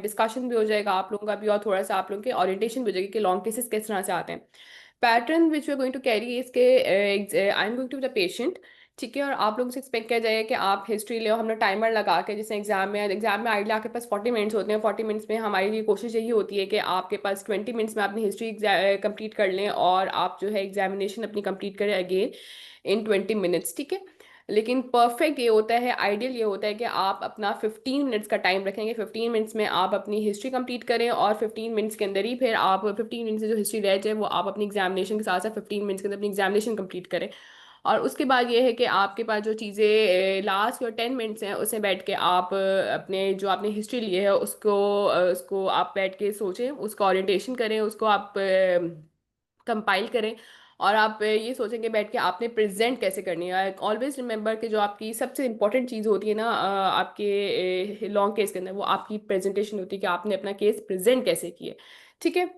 Discussion भी हो जाएगा आप लोगों का भी, और थोड़ा सा आप लोगों के ओरिएंटेशन भी हो जाएगी कि लॉन्ग केसेस किस तरह से आते हैं। Pattern which we are going to carry इसके, I am going to the patient, ठीक है, और आप लोगों से एक्सपेक्ट किया जाएगा कि आप हिस्ट्री ले, हमने टाइमर लगा के, जैसे एग्जाम में आइडियल आपके पास 40 मिनट्स होते हैं, 40 मिनट्स में हमारी लिए कोशिश यही होती है कि आपके पास 20 मिनट्स में अपनी हिस्ट्री कंप्लीट कर लें और आप जो है एग्जामिनेशन अपनी कंप्लीट करें अगेन इन 20 मिनट्स, ठीक है। लेकिन परफेक्ट ये होता है, आइडियल ये होता है कि आप अपना 15 मिनट्स का टाइम रखेंगे, 15 मिनट्स में आप अपनी हिस्ट्री कंप्लीट करें, और 15 मिनट्स के अंदर ही फिर आप 15 मिनट्स से जो हिस्ट्री रह जाए वो आप अपनी एग्जामिनेशन के साथ साथ 15 मिनट्स के अंदर अपनी एग्जामिनेशन कंप्लीट करें। और उसके बाद ये है कि आपके पास जो चीज़ें लास्ट और 10 मिनट्स हैं उसमें बैठ के आप अपने जो आपने हिस्ट्री ली है उसको आप बैठ के सोचें, उसका ओरिएंटेशन करें, उसको आप कंपाइल करें, और आप ये सोचेंगे बैठ के आपने प्रेजेंट कैसे करनी है। ऑलवेज रिमेंबर कि जो आपकी सबसे इंपॉर्टेंट चीज़ होती है ना आपके लॉन्ग केस के अंदर, वो आपकी प्रेजेंटेशन होती है कि आपने अपना केस प्रेजेंट कैसे किए, ठीक है।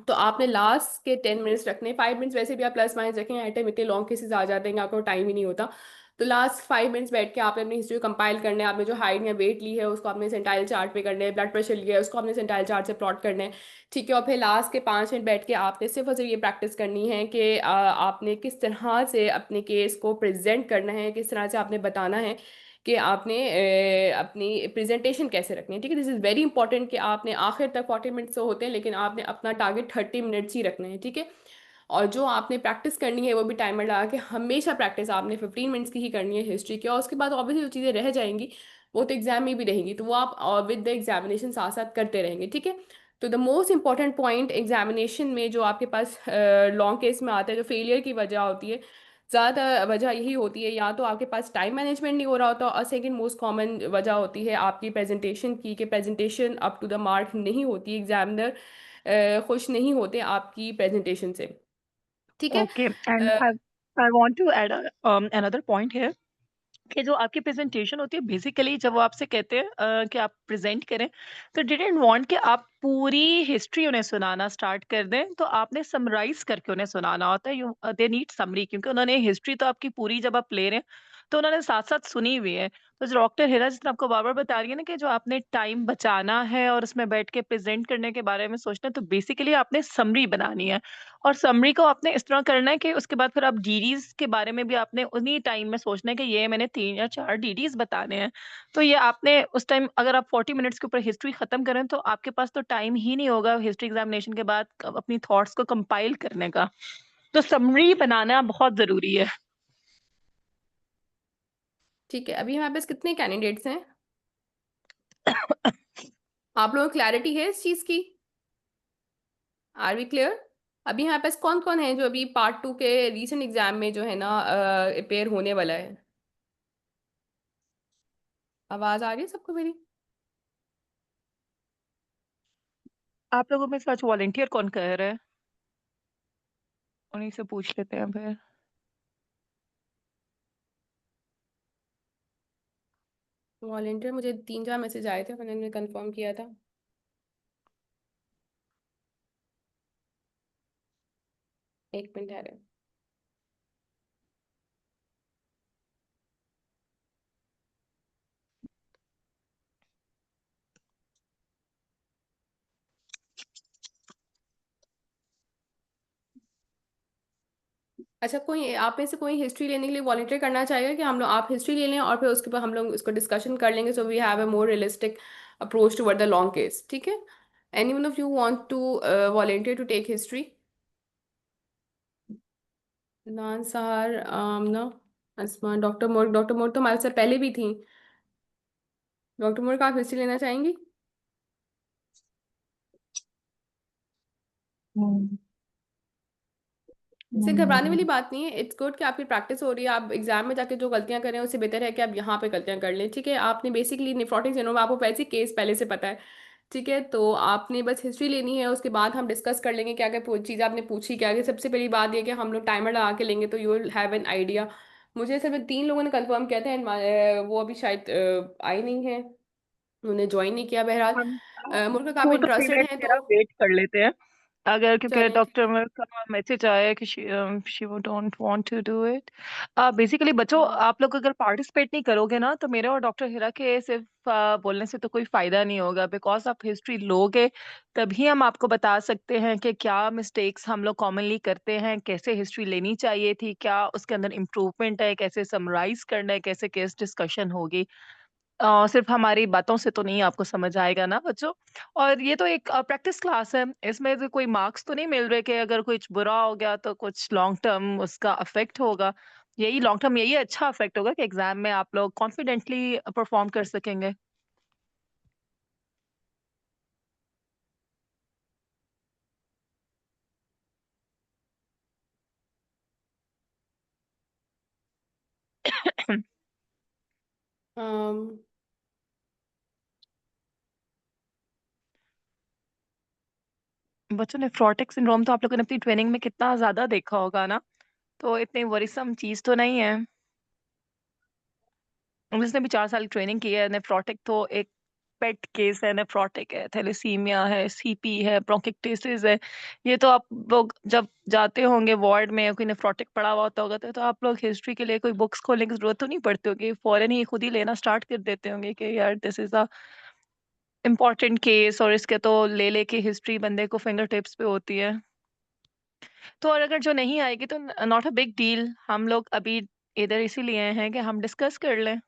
तो आपने लास्ट के 10 मिनट्स रखने, 5 मिनट्स वैसे भी आप प्लस माइनस रखें, आइटम इतने लॉन्ग केसेस आ जाते हैं कि आपको टाइम ही नहीं होता। तो लास्ट 5 मिनट्स बैठ के आपने अपनी हिस्ट्री को कंपाइल करना है, आपने जो हाइट या वेट ली है उसको आपने सेंटाइल चार्ट पे करना है, ब्लड प्रेशर लिया है उसको आपने सेंटाइल चार्ट से प्लॉट करना है, ठीक है। और फिर लास्ट के 5 मिनट बैठ के आपने सिर्फ और सिर्फ ये प्रैक्टिस करनी है कि आपने किस तरह से अपने केस को प्रेजेंट करना है, किस तरह से आपने बताना है कि आपने अपनी प्रेजेंटेशन कैसे रखनी है, ठीक है। दिस इज़ वेरी इंपॉर्टेंट कि आपने आखिर तक 40 मिनट्स तो होते हैं लेकिन आपने अपना टारगेट 30 मिनट्स ही रखना है, ठीक है। और जो आपने प्रैक्टिस करनी है वो भी टाइमर लगा के, हमेशा प्रैक्टिस आपने 15 मिनट्स की ही करनी है हिस्ट्री की, और उसके बाद ऑब्वियसली जो चीज़ें रह जाएंगी वो तो एग्जाम में भी रहेंगी, तो वो आप विद द एग्जामिनेशन साथ साथ करते रहेंगे, ठीक है। तो the most important point examination में जो आपके पास लॉन्ग केस में आता है, जो फेलियर की वजह होती है, ज़्यादा वजह यही होती है, या तो आपके पास टाइम मैनेजमेंट नहीं हो रहा होता, और सेकंड मोस्ट कॉमन वजह होती है आपकी प्रेजेंटेशन की, कि presentation up to the mark नहीं होती, एग्जामिनर खुश नहीं होते आपकी प्रेजेंटेशन से, ठीक है। Okay, and I want to add another point here कि जो आपकी प्रेजेंटेशन होती है बेसिकली जब वो आपसे कहते हैं कि आप प्रेजेंट करें तो डिडंट वांट कि आप पूरी हिस्ट्री उन्हें सुनाना स्टार्ट कर दें तो आपने समराइज करके उन्हें सुनाना होता है यू दे नीड समरी क्योंकि उन्होंने हिस्ट्री तो आपकी पूरी जब आप ले रहे हैं तो उन्होंने साथ साथ सुनी हुई है तो जो डॉक्टर हिरा जितना आपको बार बार बता रही है ना कि जो आपने टाइम बचाना है और उसमें बैठ के प्रेजेंट करने के बारे में सोचना है तो बेसिकली आपने समरी बनानी है और समरी को आपने इस तरह करना है कि उसके बाद फिर आप डीडीज़ के बारे में भी आपने उन्हीं टाइम में सोचना है कि ये मैंने 3 या 4 डीडीज़ बताने हैं। तो ये आपने उस टाइम अगर आप 40 मिनट्स के ऊपर हिस्ट्री खत्म करें तो आपके पास तो टाइम ही नहीं होगा हिस्ट्री एग्ज़ामिनेशन के बाद अपनी थॉट्स को कंपाइल करने का। तो समरी बनाना बहुत ज़रूरी है। ठीक है, अभी हमारे पास कितने कैंडिडेट्स हैं? आप लोगों को क्लैरिटी है इस चीज़ की? Are we clear? अभी हमारे पास कौन कौन है जो अभी पार्ट 2 के रीसेंट एग्जाम में जो है ना अपेयर होने वाला है? आवाज़ आ रही है सबको मेरी? आप लोगों में सच वॉलंटियर कौन कर रहा है? उन्हीं से पूछ लेते हैं फिर। वॉलेंटियर मुझे 3-4 मैसेज आए थे, मैंने कंफर्म किया था। एक मिनट है। अच्छा, कोई आप में से कोई हिस्ट्री लेने के लिए वॉलंटियर करना चाहेगा कि हम लोग आप हिस्ट्री ले लें और फिर उसके बाद हम लोग इसको डिस्कशन कर लेंगे, so we have a more realistic approach toward the long case, ठीक है। Any one of you want to volunteer to take history? नान सहार, आमना, असमा, डॉक्टर मोर तो हमारे साथ पहले भी थी। डॉक्टर मोर का आप हिस्ट्री लेना चाहेंगी? हम्म, इससे घबराने वाली हम्म, बात नहीं है, इट्स गुड कि आपकी प्रैक्टिस हो रही है, आप एग्जाम में जाके जो गलतियां करें उससे बेहतर है कि आप यहाँ पे गलतियां कर लें, ठीक है। आपने बेसिकली नेफ्रोटिक सिंड्रोम, आपको वैसे केस पहले से पता है, ठीक है। तो आपने बस हिस्ट्री लेनी है, उसके बाद हम डिस्कस कर लेंगे क्या क्या चीज़ आपने पूछी, क्या क्या। सबसे पहली बात ये कि हम लोग टाइमर लगा के लेंगे तो you will have an idea. मुझे सिर्फ 3 लोगों ने कंफर्म किया था and वो अभी शायद आई नहीं है, उन्होंने ज्वाइन नहीं किया, बहरहाल। हम मुझे आप 2 to 3 इंटरेस्टेड मिनट्स हैं तो मेरा वेट कर लेते हैं अगर क्योंकि चलें ठीक डॉक्टर है। का मैसेज आया है कि शी वो don't want to do it. Basically बच्चों, हम्म। आप लोग अगर पार्टिसिपेट नहीं करोगे ना, तो मेरे और डॉक्टर हिरा के सिर्फ बोलने से तो कोई फायदा नहीं होगा। बिकॉज आप हिस्ट्री लोगे तभी हम आपको बता सकते हैं कि क्या मिस्टेक्स हम लोग कॉमनली करते हैं, कैसे हिस्ट्री लेनी चाहिए थी, क्या उसके अंदर इम्प्रूवमेंट है, कैसे समराइज करना है, कैसे केस डिस्कशन होगी। सिर्फ हमारी बातों से तो नहीं आपको समझ आएगा ना बच्चों। और ये तो एक प्रैक्टिस क्लास है, इसमें तो कोई मार्क्स तो नहीं मिल रहे कि अगर कुछ बुरा हो गया तो कुछ लॉन्ग टर्म उसका अफेक्ट होगा। यही लॉन्ग टर्म, यही अच्छा अफेक्ट होगा कि एग्जाम में आप लोग कॉन्फिडेंटली परफॉर्म कर सकेंगे। अम, बच्चों, नेफ्रोटिक सिंड्रोम तो आप लोगों ने अपनी ट्रेनिंग में कितना ज्यादा देखा होगा ना, तो इतनी वरीसम चीज तो नहीं है। जिसने भी 4 साल ट्रेनिंग की है, नेफ्रोटिक तो एक पेट केस है। नेफ्रोटिक है, थैलेसीमिया है, सीपी है, ब्रोंकिक्टिसिस है। ये तो आप लोग जब जाते होंगे वार्ड में, कोई नेफ्रोटिक पड़ा हुआ होता होगा, तो आप लोग हिस्ट्री के लिए कोई बुक्स खोलने की जरूरत तो नहीं पड़ती होगी, फौरन ही खुद ही लेना स्टार्ट कर देते होंगे कि यार this is a important case, और इसके तो ले लेके हिस्ट्री बंदे को फिंगर टिप्स पे होती है। तो और अगर जो नहीं आएगी तो नॉट अ बिग डील, हम लोग अभी इधर इसीलिए हैं कि हम डिस्कस कर लें।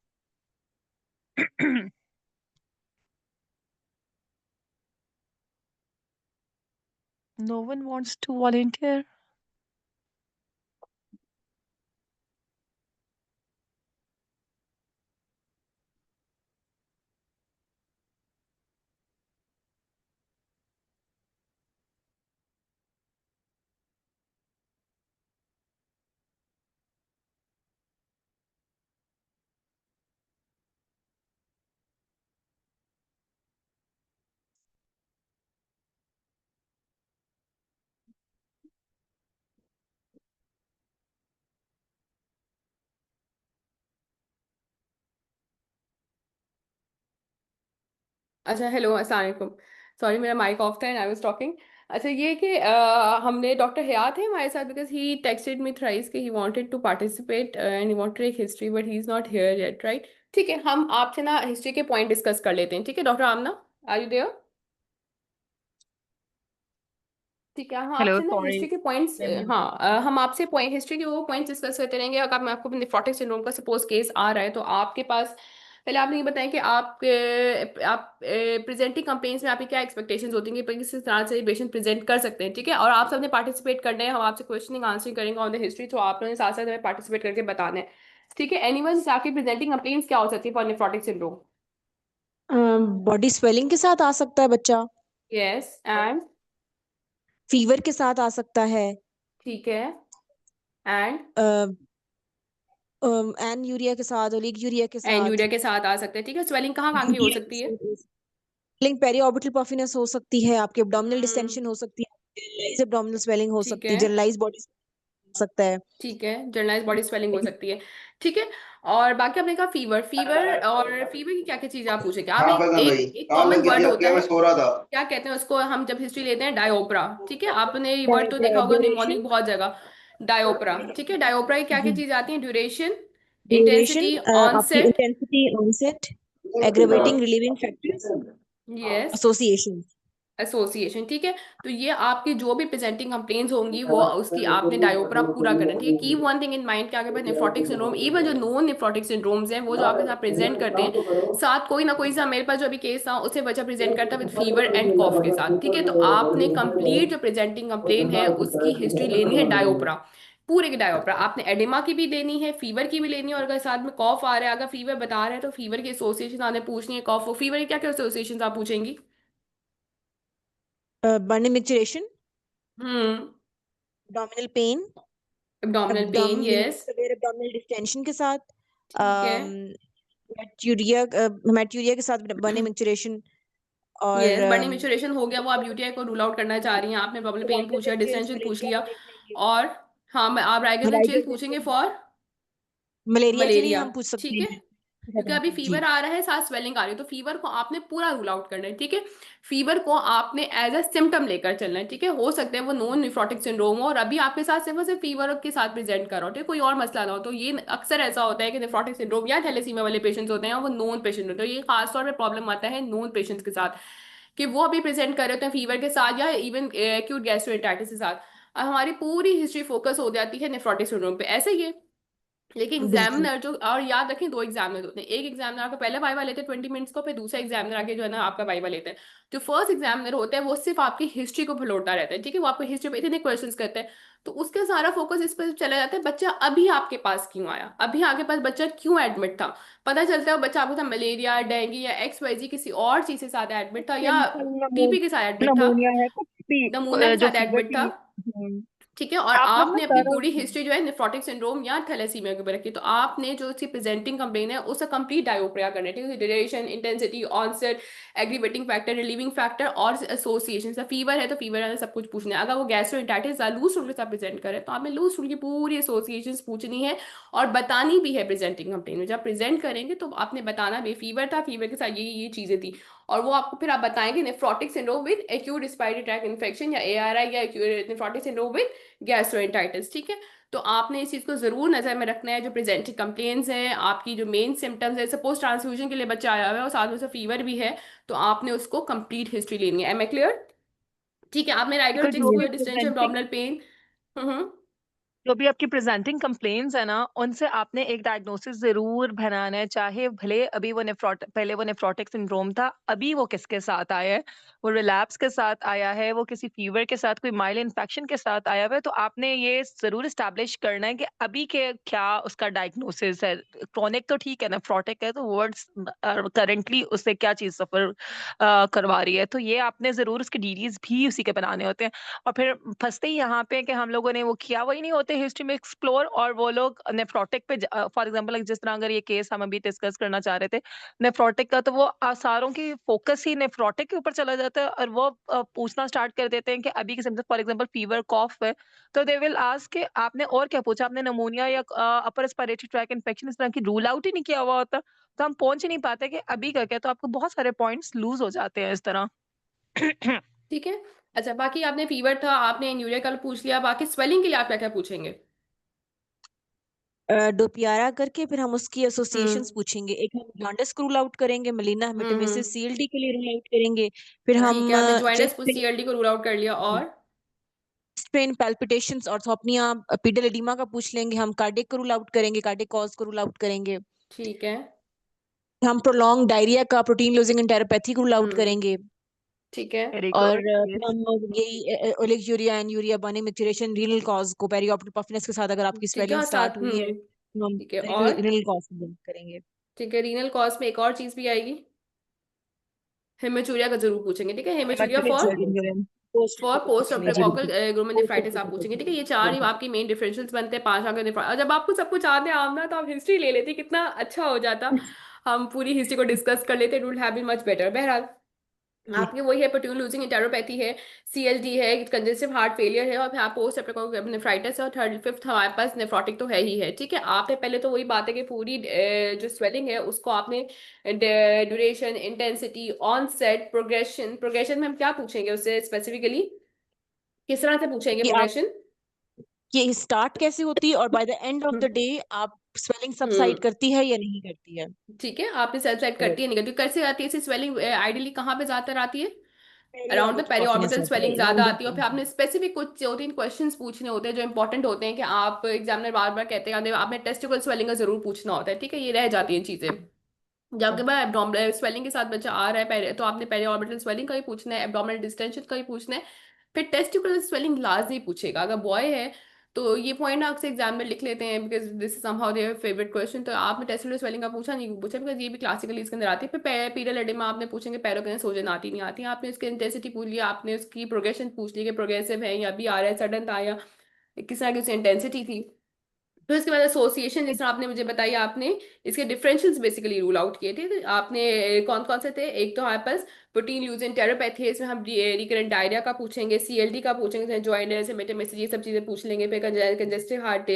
No one wants to volunteer. अच्छा, हेलो, अस्सलाम वालेकुम। सॉरी, मेरा माइक ऑफ था एंड आई वाज टॉकिंग। अच्छा, ये कि हमने डॉक्टर हयात है हमारे साथ, because he texted me thrice कि he wanted to participate and he wanted एक history, but he is not here yet, right? ठीक है, हम आपसे ना हिस्ट्री के पॉइंट डिस्कस कर लेते हैं। ठीक है doctor Aamna, are you there? ठीक है, हम हेलो, आपसे ना सॉरी। हिस्ट्री के पॉइंट्स, हाँ, हम आपसे पॉइंट हिस्ट्री के वो पॉइंट्स डिस्कस करते रहेंगे। अगर मैं आपको नेफ्रोटिक सिंड्रोम का सपोज केस आ रहा है तो आपके पास पहले आपने ये बताएं कि आप प्रेजेंटिंग कंप्लेंट्स में आपकी क्या एक्सपेक्टेशंस होती हैं कि किस तरह से पेशेंट प्रेजेंट कर सकते हैं। ठीक है, और आप सबने पार्टिसिपेट करना है, हम आपसे क्वेश्चनिंग आंसरिंग करेंगे ऑन द हिस्ट्री, तो आप लोगों ने साथ साथ हमें पार्टिसिपेट करके बताना है। ठीक है, एनीवन आपकी प्रेजेंटिंग कंप्लेंट्स क्या हो सकती है for nephrotic syndrome? Body swelling के साथ आ सकता है बच्चा। Yes and? फीवर के साथ आ सकता है। ठीक है, एंड? एन यूरिया के साथ, ओलिग यूरिया के साथ। एंड के साथ आ सकते हैं। ठीक है, स्वेलिंग कहाँ कहाँ की हो यूरिया के सकती है? साथ स्वेलिंग पेरी ऑर्बिटल पफिनेस हो सकती है, आपके एब्डोमिनल हम्म। डिस्टेंशन हो सकती है, जनरलाइज एब्डोमिनल स्वेलिंग हो ठीक सकती है। है, जनरलाइज बॉडी हो सकता है। ठीक है, जनरलाइज बॉडी स्वेलिंग हो सकती है। ठीक है, और बाकी आपने कहा फीवर, फीवर और फीवर की क्या क्या चीजें आप पूछेंगे? आप कहाँ पे एक था भाई? एक एक कहाँ कॉमन लग गया वर्ड जी आपके होता यहाँ? मैं है, सो रहा था। क्या कहते हैं उसको हम जब हिस्ट्री लेते हैं? डायोप्रा। ठीक है, आपने ये वर्ड तो देखा होगा ड्यूरेशन। निमोनिक बहुत जगह, डायोप्रा। ठीक है, डायोप्रा की क्या क्या चीजें आती हैं? ड्यूरेशन, ड्यूरेशन, इंटेंसिटी, आपकी onset. Intensity, onset, aggravating relieving factors, yes, association. Association. ठीक है, तो ये आपकी जो भी प्रेजेंटिंग कंप्लेंट्स होंगी वो उसकी आपने डायोप्रा पूरा करना है। ठीक है, की वन थिंग इन माइंड कि आपके पास नेफ्रोटिक सिंड्रोम, इवन जो नॉन नेफ्रोटिक सिंड्रोम्स हैं वो जो आपके साथ प्रेजेंट करते हैं, साथ कोई ना कोई सा, मेरे पास जो अभी केस था उससे बच्चा प्रेजेंट करता है विद फीवर एंड कॉफ के साथ। ठीक है, तो आपने कंप्लीट जो प्रेजेंटिंग कंप्लेन है उसकी हिस्ट्री लेनी है डायोप्रा, पूरे की डायोप्रा। आपने एडिमा की भी लेनी है, फीवर की भी लेनी है, और अगर साथ में कॉफ आ रहा है, अगर फीवर बता रहा है तो फीवर की एसोसिएशन आपने पूछनी है, कॉफ और फीवर की क्या क्या एसोसिएशन आप पूछेंगी? Burning micturition, hmm. Abdominal pain, abdominal pain, yes. Severe abdominal distension के साथ, ठीक है। हेमेटूरिया, हेमेटूरिया के साथ बर्निंग मिक्चरेशन, और यस, बर्निंग मेचुरेशन हो गया, वो आप यूटीआई को रूल आउट करना चाह रही हैं, आपने एब्डोमिनल पेन राइगर्स पूछा, एंड चिल्स, डिस्टेंशन पूछ मलेरिया लिया। का देख लेंगे। और हाँ, मैं आप rigors and chase rigors and पूछेंगे चिल्स, फॉर मलेरिया के लिए मलेरिया। हम पूछ सकते ठीक है, हैं। क्योंकि अभी जी। फीवर आ रहा है, साथ स्वेलिंग आ रही है, तो फीवर को आपने पूरा रूल आउट करना है, ठीक है। फीवर को आपने एज अ सिम्टम लेकर चलना है, ठीक है। हो सकता है वो नॉन नेफ्रोटिक सिंड्रोम हो और अभी आपके साथ सिर्फ और सिर्फ फीवर के साथ प्रेजेंट कर रहा हो, ठीक है, कोई और मसला ना हो। तो ये अक्सर ऐसा होता है कि नेफ्रोटिक सिंड्रोम या थैलेसीमिया वाले पेशेंट्स होते हैं और वो नॉन पेशेंट होते हैं, तो ये खासतौर पर प्रॉब्लम आता है नॉन पेशेंट्स के साथ, कि वो अभी प्रेजेंट कर रहे होते हैं फीवर के साथ या इवन एक्यूट गैस्ट्रोएंटेरिटिस के साथ। और हमारी पूरी हिस्ट्री फोकस हो जाती है नेफ्रोटिक सिंड्रोम पे, ऐसे ही है। लेकिन बिल्कुल। एग्जामिनर जो, और याद रखें, दो एग्जामिनर होते हैं, एक एग्जामिनर आपका पहला वाइवा लेते हैं 20 मिनट्स को, फिर दूसरा एग्जामिनर आके जो है ना आपका वाइवा लेते हैं। जो फर्स्ट एग्जामिनर होता है वो सिर्फ आपकी हिस्ट्री को फलोटता रहता है, ठीक है, वो आपको हिस्ट्री पे इतने क्वेश्चंस करते हैं, तो उसका सारा फोकस इस पर चला जाता है बच्चा अभी आपके पास क्यों आया, अभी आपके पास बच्चा क्यों एडमिट था। पता चलता है वो बच्चा आपको था मलेरिया, डेंगू या XYZ किसी और चीज के साथ एडमिट था, या सिंपल TB के साथ एडमिट था, नमोनिया है, कुछ भी नमूना के जो साथ फीवर एडमिट था, भी। ठीक है। और आप लोग ना आपने अपनी सारा पूरी हिस्ट्री जो है नेफ्रोटिक सिंड्रोम या थैलेसीमिया के ऊपर रखी, तो आपने जो उसकी प्रेजेंटिंग कंप्लेन है उसका कंप्लीट डायोप्रिया करना है, ठीक है। Duration, intensity, onset, aggravating factor, relieving factor और एसोसिएशन। फीवर है तो फीवर है, सब कुछ पूछना है। अगर वो गैस्ट्रोएंटाइटिस या लूज स्टूल के साथ प्रेजेंट करे तो आपने लूज स्टूल की पूरी एसोसिएशन पूछनी है और बतानी भी है प्रेजेंटिंग कंप्लेन में। जब प्रेजेंट करेंगे तो आपने बताना भी फीवर था, फीवर के साथ ये चीजें थी, और वो आपको फिर आप बताएंगे nephrotic syndrome with acute respiratory track infection या ARI या नेफ्रोटिक सिंड्रोम विद गैस्ट्रोएंटाइटिस, ठीक है। तो आपने इस चीज को जरूर नजर में रखना है, जो प्रेजेंटिंग कंप्लेन्स हैं, आपकी जो मेन सिम्टम्स है, सपोज ट्रांसफ्यूजन के लिए बच्चा आया हुआ है और साथ में उसे फीवर भी है, तो आपने उसको कंप्लीट हिस्ट्री लेनी है। Am I clear? ठीक है। आपने राइटर अगर जो चिक्स भी डिस्टेंशन प्रेजेंटिंग एब्डोमिनल पेन। हम्म। जो भी आपकी प्रेजेंटिंग कंप्लेंट्स है ना, उनसे आपने एक डायग्नोसिस जरूर बनाना है, चाहे भले अभी वो पहले वो नेफ्रोटिक सिंड्रोम था, अभी वो किसके साथ आया है, वो रिलैप्स के साथ आया है, वो किसी फीवर के साथ, कोई माइल्ड इन्फेक्शन के साथ आया हुआ है, तो आपने ये जरूर इस्टेब्लिश करना है कि अभी के क्या उसका डायग्नोसिस है। क्रोनिक तो ठीक है, नेफ्रोटिक है तो वर्ड्स करंटली उससे क्या चीज सफर करवा रही है, तो ये आपने जरूर उसके डिटेल्स भी उसी के बनाने होते हैं। और फिर फँसते ही यहाँ पे कि हम लोगों ने वो किया वही नहीं होते हिस्ट्री में एक्सप्लोर, और वो लोग नेफ्रोटिक पे फॉर एग्जांपल जिस तरह अगर ये केस हम अभी डिस्कस करना चाह रहे थे नेफ्रोटिक का, तो वो आसारों की फोकस ही नेफ्रोटिक के ऊपर चला जाता है और वो पूछना स्टार्ट कर देते हैं कि अभी के सिम्टम्स फॉर एग्जांपल फीवर कॉफ है, तो दे विल आस्क कि आपने और क्या पूछा, आपने नमोनिया या अपर रेस्पिरेटरी ट्रैक इन्फेक्शन इस तरह की रूल आउट ही नहीं किया हुआ होता, तो हम पहुंच ही नहीं पाते कि अभी का क्या, तो आपको बहुत सारे पॉइंट्स लूज हो जाते हैं इस तरह। ठीक है। अच्छा, बाकी आपने फीवर था, आपने यूरिया कल पूछ लिया, बाकी स्वेलिंग के लिए आप क्या क्या पूछेंगे? डोपियारा करके फिर हम उसकी हम्म। एसोसिएशंस पूछेंगे। एक हम जॉन्डिस को रूल आउट करेंगे, मलीना हेमेटोमेसिस हम्म। CLD के लिए रूल आउट करेंगे। फिर ठीक हम है, आपने ज्वाइंटस चेस्ट CLD को रूल आउट कर लिया, और pain, palpitations, orthopnoea, pedal oedema का पूछ लेंगे। हम कार्डियक को रूल आउट करेंगे, कार्डियक कॉज को रूल आउट करेंगे। ठीक है। हम प्रोलॉन्ग डायरिया का, प्रोटीन लूजिंग एंटेरोपैथी को रूल आउट हम्म। करेंगे। ठीक है। वेरी और गुड। फिर हम यही oliguria and urea burning micturition, renal cause को, पेरिऑप्टिक पफिनेस के साथ अगर आपकी ठीक है, स्वेलिंग और स्टार्ट साथ हुई है तो हम ठीक है, रीनल और रीनल कॉज को बात करेंगे। ठीक है, रीनल कॉज में एक और चीज भी आएगी, हेमेचूरिया का जरूर पूछेंगे, ठीक है, हेमेचूरिया फॉर पोस्ट स्ट्रेप्टोकोकल ग्लोमेरुलनेफ्राइटिस आप पूछेंगे, ठीक है। ये चार ही आपकी मेन डिफरेंशियल्स बनते हैं, पांच आगे और जब आपको सब कुछ आते आमना तो आप हिस्ट्री ले लेते, कितना अच्छा हो जाता, हम पूरी हिस्ट्री को डिस्कस कर लेते, it would have been much better. बहरहाल जी। आपके वही है, प्रोटीन लूजिंग इंटेरोपैथी है, CLD है, कंजेस्टिव हार्ट फेलियर है, और फिर आप पोस्ट नेफ्राइटिस है, और थर्ड फिफ्थ हमारे पास नेफ्रोटिक तो है ही है, ठीक है। आपने पहले तो वही बात है कि पूरी जो स्वेलिंग है उसको आपने duration, intensity, onset, progression, progression में हम क्या पूछेंगे उससे स्पेसिफिकली, किस तरह से पूछेंगे कि आप प्रोग्रेशन? ये स्टार्ट कैसे होती है और by the end of the day आप स्वेलिंग सबसाइड हम्म। करती है या नहीं करती है। ठीक है, आपने सेल्फ सेट करती है, निगेटिव कैसे आती है, इसे स्वेलिंग आइडियली कहाँ पे ज्यादातर आती है? Around the periorbital puffiness periorbital होती स्वेलिंग है ज्यादा अराउंड आती है, और फिर आपने स्पेसिफिक कुछ 2-3 क्वेश्चंस पूछने होते हैं जो इंपॉर्टेंट होते हैं, कि आप एग्जामिनर बार बार कहते हैं आपने टेस्टिकल स्वेलिंग का जरूर पूछना होता है, ठीक है, ये रह जाती हैं चीजें। जब आपके पास एब्डोमिनल स्वेलिंग के साथ बच्चा आ रहा है पहले, तो आपने पेरी ऑर्बिटल स्वेलिंग का ही पूछना है, एब्डोमिनल डिस्टेंशन का ही पूछना है, फिर टेस्टिकुलर स्वेलिंग लाजमी पूछेगा। अगर बॉय है तो ये पॉइंट आपसे एग्जाम में लिख लेते हैं, because this is somehow their favourite question. तो आपने टेस्टिकुलर स्वेलिंग का पूछा नहीं पूछा, बिकॉज ये भी क्लासिकली इसके अंदर आती है। फिर पीरियड एडिमा आपने पूछेंगे, पैरों के अंदर सोजन आती नहीं आती, आपने उसकी इंटेंसिटी पूछ लिया, आपने उसकी प्रोग्रेशन पूछ ली कि प्रोग्रेसिव है या अभी आ रहा है, सडन था या किस तरह की उसकी इंटेंसिटी थी। तो इसके बाद एसोसिएशन, जिस तरह आपने मुझे बताया, आपने इसके डिफरेंशियल्स बेसिकली रूल आउट किए थे, तो आपने कौन कौन से थे? एक तो हमारे पास प्रोटीन ल्यूजन टेरोपैथी है, इसमें हम रिकरेंट डायरिया का पूछेंगे, CLD का पूछेंगे, जॉइंटस मेटामेसिस, ये सब चीजें पूछ लेंगे। फिर कंजेस्टिव हार्ट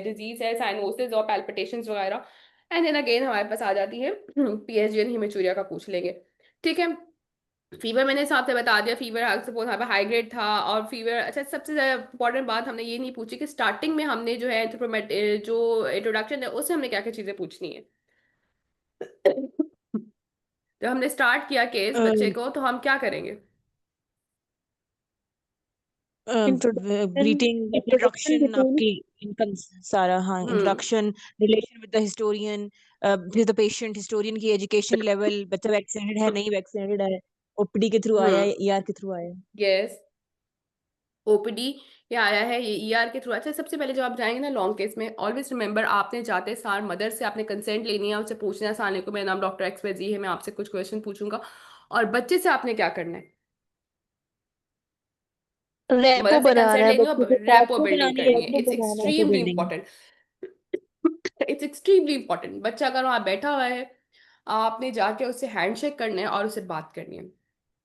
डिजीज है, साइनोसिस और पैल्पिटेशंस वगैरह, एंड देन अगेन हमारे पास आ जाती है पीएसजी एंड हिमेचूरिया का पूछ लेंगे, ठीक है। फीवर मैंने हिसाब से बता दिया, फीवर सपोज यहाँ पे हाई ग्रेड था और फीवर, अच्छा सबसे ज्यादा इंपॉर्टेंट बात हमने ये नहीं पूछी कि स्टार्टिंग में हमने जो है जो इंट्रोडक्शन है उससे हमने क्या क्या चीजें पूछनी है। जब हमने स्टार्ट किया केस बच्चे को तो हम क्या करेंगे? ग्रीटिंग, इंट्रोडक्शन इंट्रोडक्शन, बिटवीन आपकी इनकम सारा, हाँ, hmm introduction, relation with the historian, with the patient, historian की एजुकेशन लेवल, बच्चा वैक्सीनेटेड है नहीं वैक्सीनेटेड है, ओपीडी के थ्रू आया हम्म है, ईआर के थ्रू आया है। यस, ओपीडी या आया है ये ईआर के थ्रू। अच्छा सबसे पहले जब आप जाएंगे ना लॉन्ग केस में, ऑलवेज रिमेंबर आपने जाते सार मदर से आपने कंसेंट लेनी है, उससे पूछना है साले को मेरा नाम डॉक्टर एक्सवाईजी है, मैं आपसे कुछ क्वेश्चन पूछूंगा। और बच्चे से आपने क्या करना है? रेपो मदद से बनाना कंसेंट है, लेनी है बच्चे और से रेपो रेपो बिल्डिंग बनानी, करनी है, repo it's banana, repo extremely building. Important. It's extremely important. बच्चा अगर वहां बैठा हुआ है, आपने जाके उससे हैंडशेक करना है और उससे बात करनी है।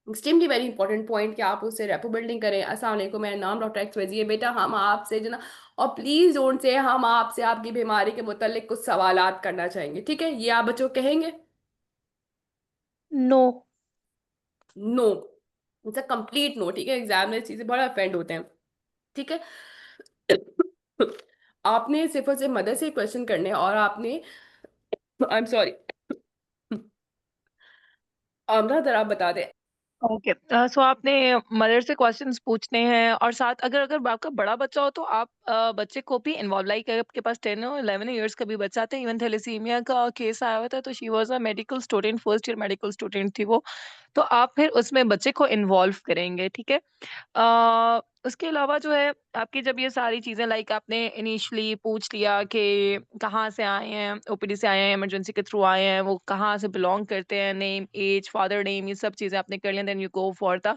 एक्सट्रीमली वेरी इंपॉर्टेंट पॉइंट कि आप उससे रेपो बिल्डिंग करें। अस्सलाम वालेकुम, मेरा नाम डॉक्टर एक्सवाईजी है बेटा, हम आपसे जो ना, और प्लीज डोंट से हम आपसे आपकी बीमारी के मुतालिक कुछ सवालात करना चाहेंगे, ठीक है? ये आप बच्चों को कहेंगे? No. No, it's a complete no, ठीक है। एग्जाम में इस चीज़ से बड़ा अफेंड होते हैं, ठीक है। आपने सिर्फ और सिर्फ मदर से क्वेश्चन करने हैं और आपने, आई एम सॉरी, आमना जरा आप बता दें। ओके, सो आपने मदर से क्वेश्चंस पूछने हैं और साथ अगर अगर आपका बड़ा बच्चा हो तो आप बच्चे को भी इन्वॉल्व, लाइक आपके पास 10 और 11 इयर्स का भी बच्चा था, इवन थैलेसीमिया का केस आया हुआ था, तो she was a medical student, first year medical student थी वो। तो आप फिर उसमें बच्चे को इन्वॉल्व करेंगे, ठीक है। उसके अलावा जो है आपकी जब ये सारी चीज़ें, लाइक आपने इनिशियली पूछ लिया कि कहाँ से आए हैं, ओपीडी से आए हैं, इमरजेंसी के थ्रू आए हैं, वो कहाँ से बिलॉन्ग करते हैं, नेम, एज, फादर नेम, ये सब चीज़ें आपने कर लिया, then you go for the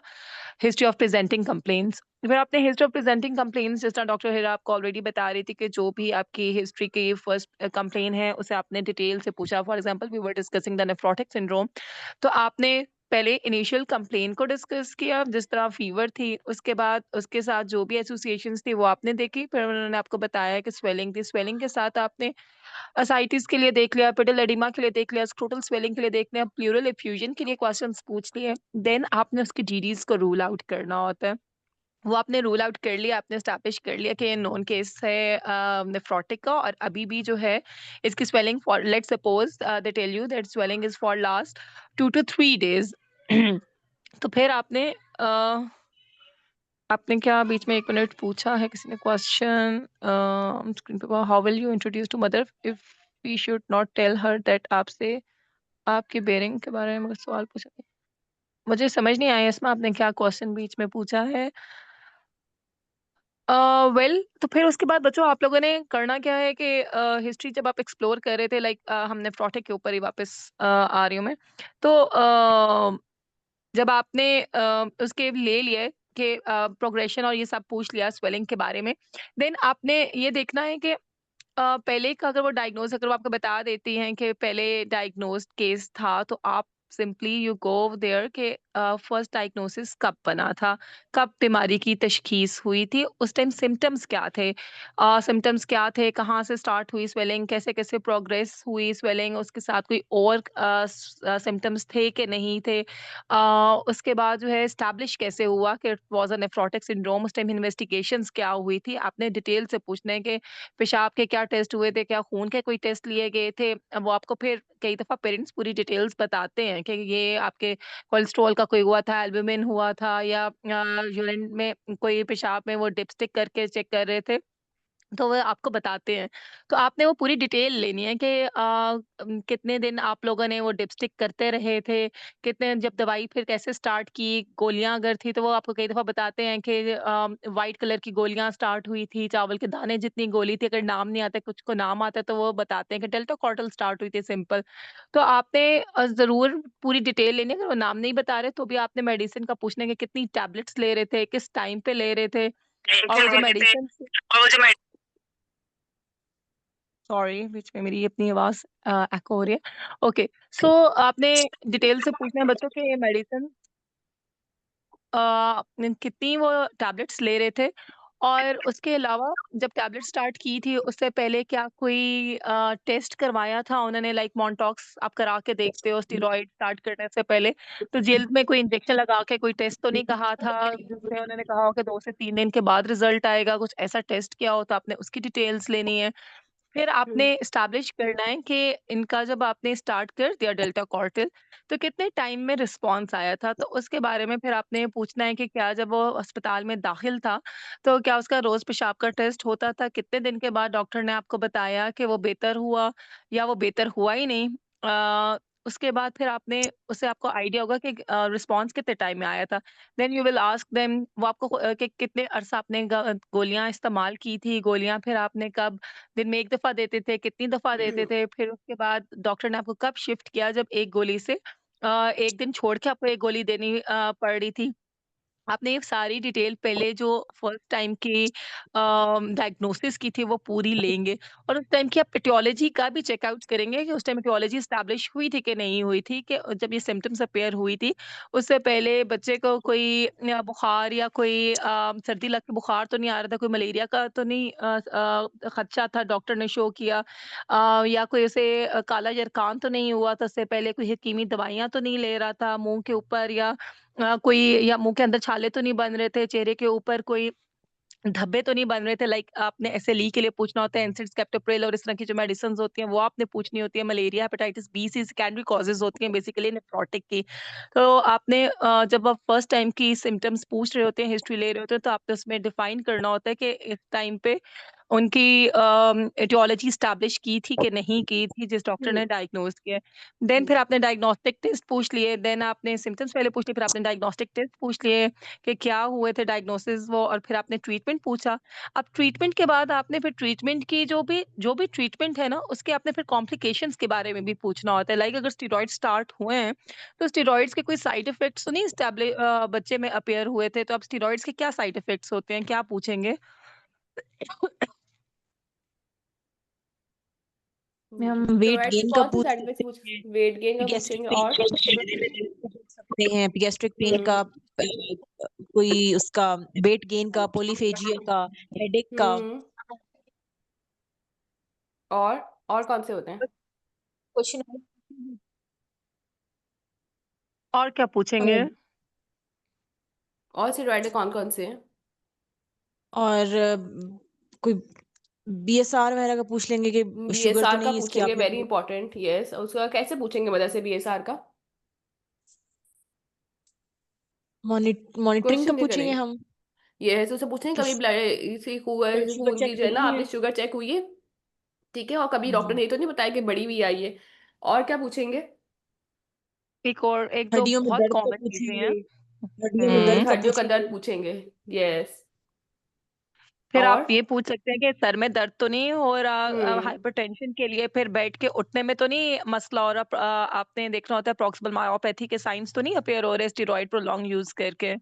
history of presenting complaints. फिर आपने हिस्ट्री ऑफ प्रेजेंटिंग कंप्लेंट्स, जिस तरह डॉक्टर हिरा आपको ऑलरेडी बता रही थी कि जो भी आपकी हिस्ट्री की फर्स्ट कंप्लेन है उसे आपने डिटेल से पूछा। For example we were discussing the nephrotic syndrome, तो आपने पहले इनिशियल कंप्लेन को डिस्कस किया, जिस तरह फीवर थी, उसके बाद उसके साथ जो भी एसोसिएशंस थी वो आपने देखी, फिर उन्होंने आपको बताया कि स्वेलिंग थी, स्वेलिंग के साथ आपने असाइटिस के लिए देख लिया, पेडल एडिमा के लिए देख लिया, स्क्रोटल स्वेलिंग के लिए देख लिया, प्लूरल एफ्यूजन के लिए क्वेश्चंस पूछ लिए। देन आपने उसकी डीडीज को रूल आउट करना होता है। वो आपने रूल आउट कर लिया, आपने एस्टैब्लिश कर लिया कि ये नोन केस है नेफ्रोटिक का, और अभी भी जो है इसकी swelling for, let's suppose they tell you that swelling is for last 2 to 3 days। तो फिर आपने आपने क्या बीच में 1 मिनट पूछा है किसी ने क्वेश्चन स्क्रीन पे, how will you introduce to mother if we should not tell her that आपसे आपके बेरिंग के बारे में सवाल पूछा है। मुझे समझ नहीं आया इसमें आपने क्या क्वेश्चन बीच में पूछा है। वेल, तो फिर उसके बाद बच्चों आप लोगों ने करना क्या है कि हिस्ट्री जब आप एक्सप्लोर कर रहे थे, लाइक हम नेफ्रोटिक के ऊपर ही वापस आ रही हूँ मैं। तो जब आपने उसके ले लिए कि प्रोग्रेशन और ये सब पूछ लिया स्वेलिंग के बारे में, देन आपने ये देखना है कि पहले का अगर वो डायग्नोज, अगर वो आपको बता देती हैं कि पहले डायग्नोस्ड केस था, तो आप सिंपली यू गो देयर के फर्स्ट डायग्नोसिस कब बना था, कब बीमारी की तशखीस हुई थी, उस टाइम सिम्टम्स क्या थे, सिम्टम्स क्या थे, कहाँ से स्टार्ट हुई स्वेलिंग, कैसे कैसे प्रोग्रेस हुई स्वेलिंग, उसके साथ कोई और सिम्टम्स थे कि नहीं थे। उसके बाद जो है एस्टैब्लिश कैसे हुआ कि it was a nephrotic syndrome, उस टाइम इन्वेस्टिगेशंस क्या हुई थी, आपने डिटेल से पूछना है कि पेशाब के क्या टेस्ट हुए थे, क्या खून के कोई टेस्ट लिए गए थे। वो आपको फिर कई दफ़ा पेरेंट्स पूरी डिटेल्स बताते हैं कि ये आपके कोलेस्ट्रॉल का कोई हुआ था, एल्बुमिन हुआ था, या यूरिन में कोई पेशाब में वो डिपस्टिक करके चेक कर रहे थे। तो वो आपको बताते हैं। तो आपने वो पूरी डिटेल लेनी है कि कितने दिन आप लोगों ने वो डिपस्टिक करते रहे थे, कितने, जब दवाई फिर कैसे स्टार्ट की, गोलियाँ अगर थी तो वो आपको कई दफ़ा बताते हैं कि व्हाइट कलर की गोलियाँ स्टार्ट हुई थी, चावल के दाने जितनी गोली थी, अगर नाम नहीं आता, कुछ को नाम आता है तो वो बताते हैं कि डेल्टा कॉर्टल स्टार्ट हुई थी सिंपल। तो आपने ज़रूर पूरी डिटेल लेनी है, अगर वो नाम नहीं बता रहे तो भी आपने मेडिसिन का पूछना है कि कितनी टैबलेट्स ले रहे थे, किस टाइम पे ले रहे थे, और वो जो मेडिसिन, सॉरी बीच में मेरी अपनी आवाज़ एको हो रही है। ओके, सो आपने डिटेल से पूछना है बच्चों के ये मेडिसिन कितनी वो टैबलेट्स ले रहे थे, और उसके अलावा जब टैबलेट स्टार्ट की थी, उससे पहले क्या कोई टेस्ट करवाया था उन्होंने, लाइक मोनटॉक्स आप करा के देखते हो स्टेरॉइड स्टार्ट करने से पहले? तो जेल में कोई इंजेक्शन लगा के कोई टेस्ट तो नहीं कहा था, जिसमें उन्होंने कहा हो कि 2 से 3 दिन के बाद रिज़ल्ट आएगा, कुछ ऐसा टेस्ट किया हो तो आपने उसकी डिटेल्स लेनी है। फिर आपने हम्म एस्टैब्लिश करना है कि इनका जब आपने स्टार्ट कर दिया डेल्टा कार्टेल, तो कितने टाइम में रिस्पॉन्स आया था? तो उसके बारे में फिर आपने पूछना है कि क्या जब वो अस्पताल में दाखिल था, तो क्या उसका रोज़ पेशाब का टेस्ट होता था? कितने दिन के बाद डॉक्टर ने आपको बताया कि वो बेहतर हुआ या वो बेहतर हुआ ही नहीं? उसके बाद फिर आपने उससे आपको आइडिया होगा कि रिस्पॉन्स कितने टाइम में आया था। Then you will ask them वो आपको कि कितने अरसा आपने गोलियाँ इस्तेमाल की थी, गोलियाँ फिर आपने कब दिन में 1 दफ़ा देते थे, कितनी दफ़ा देते थे? फिर उसके बाद डॉक्टर ने आपको कब शिफ्ट किया जब 1 गोली से 1 दिन छोड़ के आपको 1 गोली देनी पड़ रही थी? आपने ये सारी डिटेल पहले जो फर्स्ट टाइम की डायग्नोसिस की थी वो पूरी लेंगे और उस टाइम की आप एटियोलॉजी का भी चेकआउट करेंगे कि उस टाइम एटियोलॉजी एस्टैब्लिश हुई थी कि नहीं हुई थी, कि जब ये सिम्पटम्स अपीयर हुई थी, उससे पहले बच्चे को कोई बुखार या कोई सर्दी लग के बुखार तो नहीं आ रहा था, कोई मलेरिया का तो नहीं खदशा था, डॉक्टर ने शो किया या कोई उसे काला यरकान तो नहीं हुआ था, उससे पहले कोई हकीमी दवाइयाँ तो नहीं ले रहा था मुँह के ऊपर या कोई या मुँह के अंदर छाले तो नहीं बन रहे थे, चेहरे के ऊपर कोई धब्बे तो नहीं बन रहे थे, लाइक आपने एसएलई के लिए पूछना होता है, एनसाइड्स, कैप्टोप्रिल और इस तरह की जो मेडिसिन्स होती हैं, वो आपने पूछनी होती है। मलेरिया, हेपेटाइटिस बी, सी सेकेंडरी कॉजेज़ होती हैं बेसिकली नेफ्रोटिक की। तो आपने जब आप फर्स्ट टाइम की सिम्पटम्स पूछ रहे होते हैं, हिस्ट्री ले रहे होते हैं, तो आपने उसमें डिफाइन करना होता है कि इस टाइम पे उनकी एटियोलॉजी एस्टैब्लिश की थी कि नहीं की थी, जिस डॉक्टर हम्म ने डायग्नोज़ किया है। देन हम्म फिर आपने डायग्नोस्टिक टेस्ट पूछ लिए, देन आपने सिम्पटम्स पहले पूछ लिए, फिर आपने डायग्नोस्टिक टेस्ट पूछ लिए कि क्या हुए थे डायग्नोसिस वो, और फिर आपने ट्रीटमेंट पूछा। अब ट्रीटमेंट के बाद आपने फिर ट्रीटमेंट की जो भी ट्रीटमेंट है ना, उसके आपने फिर कॉम्प्लिकेशंस के बारे में भी पूछना होता है। लाइक अगर स्टेरॉइड स्टार्ट हुए हैं, तो स्टेरॉइड्स के कोई साइड इफेक्ट्स तो नहीं बच्चे में अपीयर हुए थे, तो अब स्टेरॉइड्स के क्या साइड इफेक्ट्स होते हैं, क्या पूछेंगे? में हम वेट स्टेरॉइड्स के गेन का कौन से पूछ साइड इफेक्ट्स सकते पूछ हैं, वेट गेन का पीडियाट्रिक पूछेंगे पेन और पूछ सकते हैं, पीडियाट्रिक पेन का हम्म कोई उसका वेट गेन का, पॉलीफेजिया का, हेडेक का। हम्म और और कौन से होते हैं? क्वेश्चन और क्या पूछेंगे? और स्टेरॉइड कौन कौन से हैं? और कोई बीएसआर वगैरह का पूछ लेंगे कि शुगर तो बीएसआर का नहीं इसकी पूछेंगे, आपने वेरी इंपॉर्टेंट, यस। उसका कैसे पूछेंगे मदर से बीएसआर का? मॉनिटरिंग का क्वेश्चन क्या पूछेंगे करेंगे? हम। यस, उससे पूछेंगे तो कभी ब्लड इसी शुगर खून चेक की जो है ना, हुई आपने है। शुगर चेक हुई है? ठीक है, और कभी डॉक्टर जी। ने ये तो नहीं बताया कि बड़ी हुई आई है? और क्या पूछेंगे? एक और 1-2 हड्डियों में बहुत दर्द का कॉमन चीज़ें हैं। पूछेंगे, हड्डियों में दर्द का हड्डियों का पूछेंगे। दर्द पूछेंगे, यस। फिर और आप ये पूछ सकते हैं कि सर में दर्द तो नहीं हो रहा, हम्म हाइपरटेंशन के लिए फिर बैठ के उठने में तो नहीं मसला हो रहा, आपने देखना होता है प्रॉक्सिमल मायोपैथी के साइन्स तो नहीं अपीयर हो रहे स्टेरॉइड प्रोलॉन्ग यूज़ करके?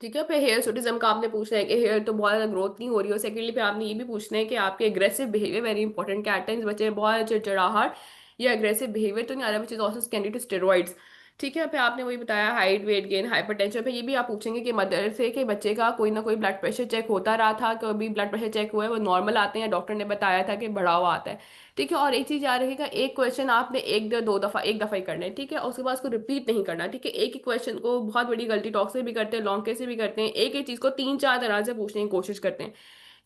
ठीक है, फिर हेयर सूटिज्म का आपने पूछना है कि हेयर तो बहुत ज़्यादा ग्रोथ नहीं हो रही हो। सेकेंडली पे आपने ये भी पूछना है कि आपके एग्रेसिव बिहेवियर वेरी इंपॉर्टेंट, कि एट टाइम्स बच्चे में बहुत चिड़चिड़ाहट या एग्रेसिव बिहेवियर तो नहीं आ रहा, which is also candy to steroids. ठीक है, फिर आपने वही बताया हाइट, वेट गेन, हाइपरटेंशन। पे ये भी आप पूछेंगे कि मदर से कि बच्चे का कोई ना कोई ब्लड प्रेशर चेक होता रहा था, कभी ब्लड प्रेशर चेक हुआ है वो नॉर्मल आते हैं, डॉक्टर ने बताया था कि बढ़ा हुआ आता है। ठीक है, और एक चीज याद रखेगा, एक क्वेश्चन आपने एक दफा ही करना है, ठीक है, और उसके बाद उसको रिपीट नहीं करना, ठीक है। एक ही क्वेश्चन को, बहुत बड़ी गलती टॉक से भी करते हैं, लॉन्ग के से भी करते हैं, एक ही चीज को 3 4 तरह से पूछने की कोशिश करते हैं।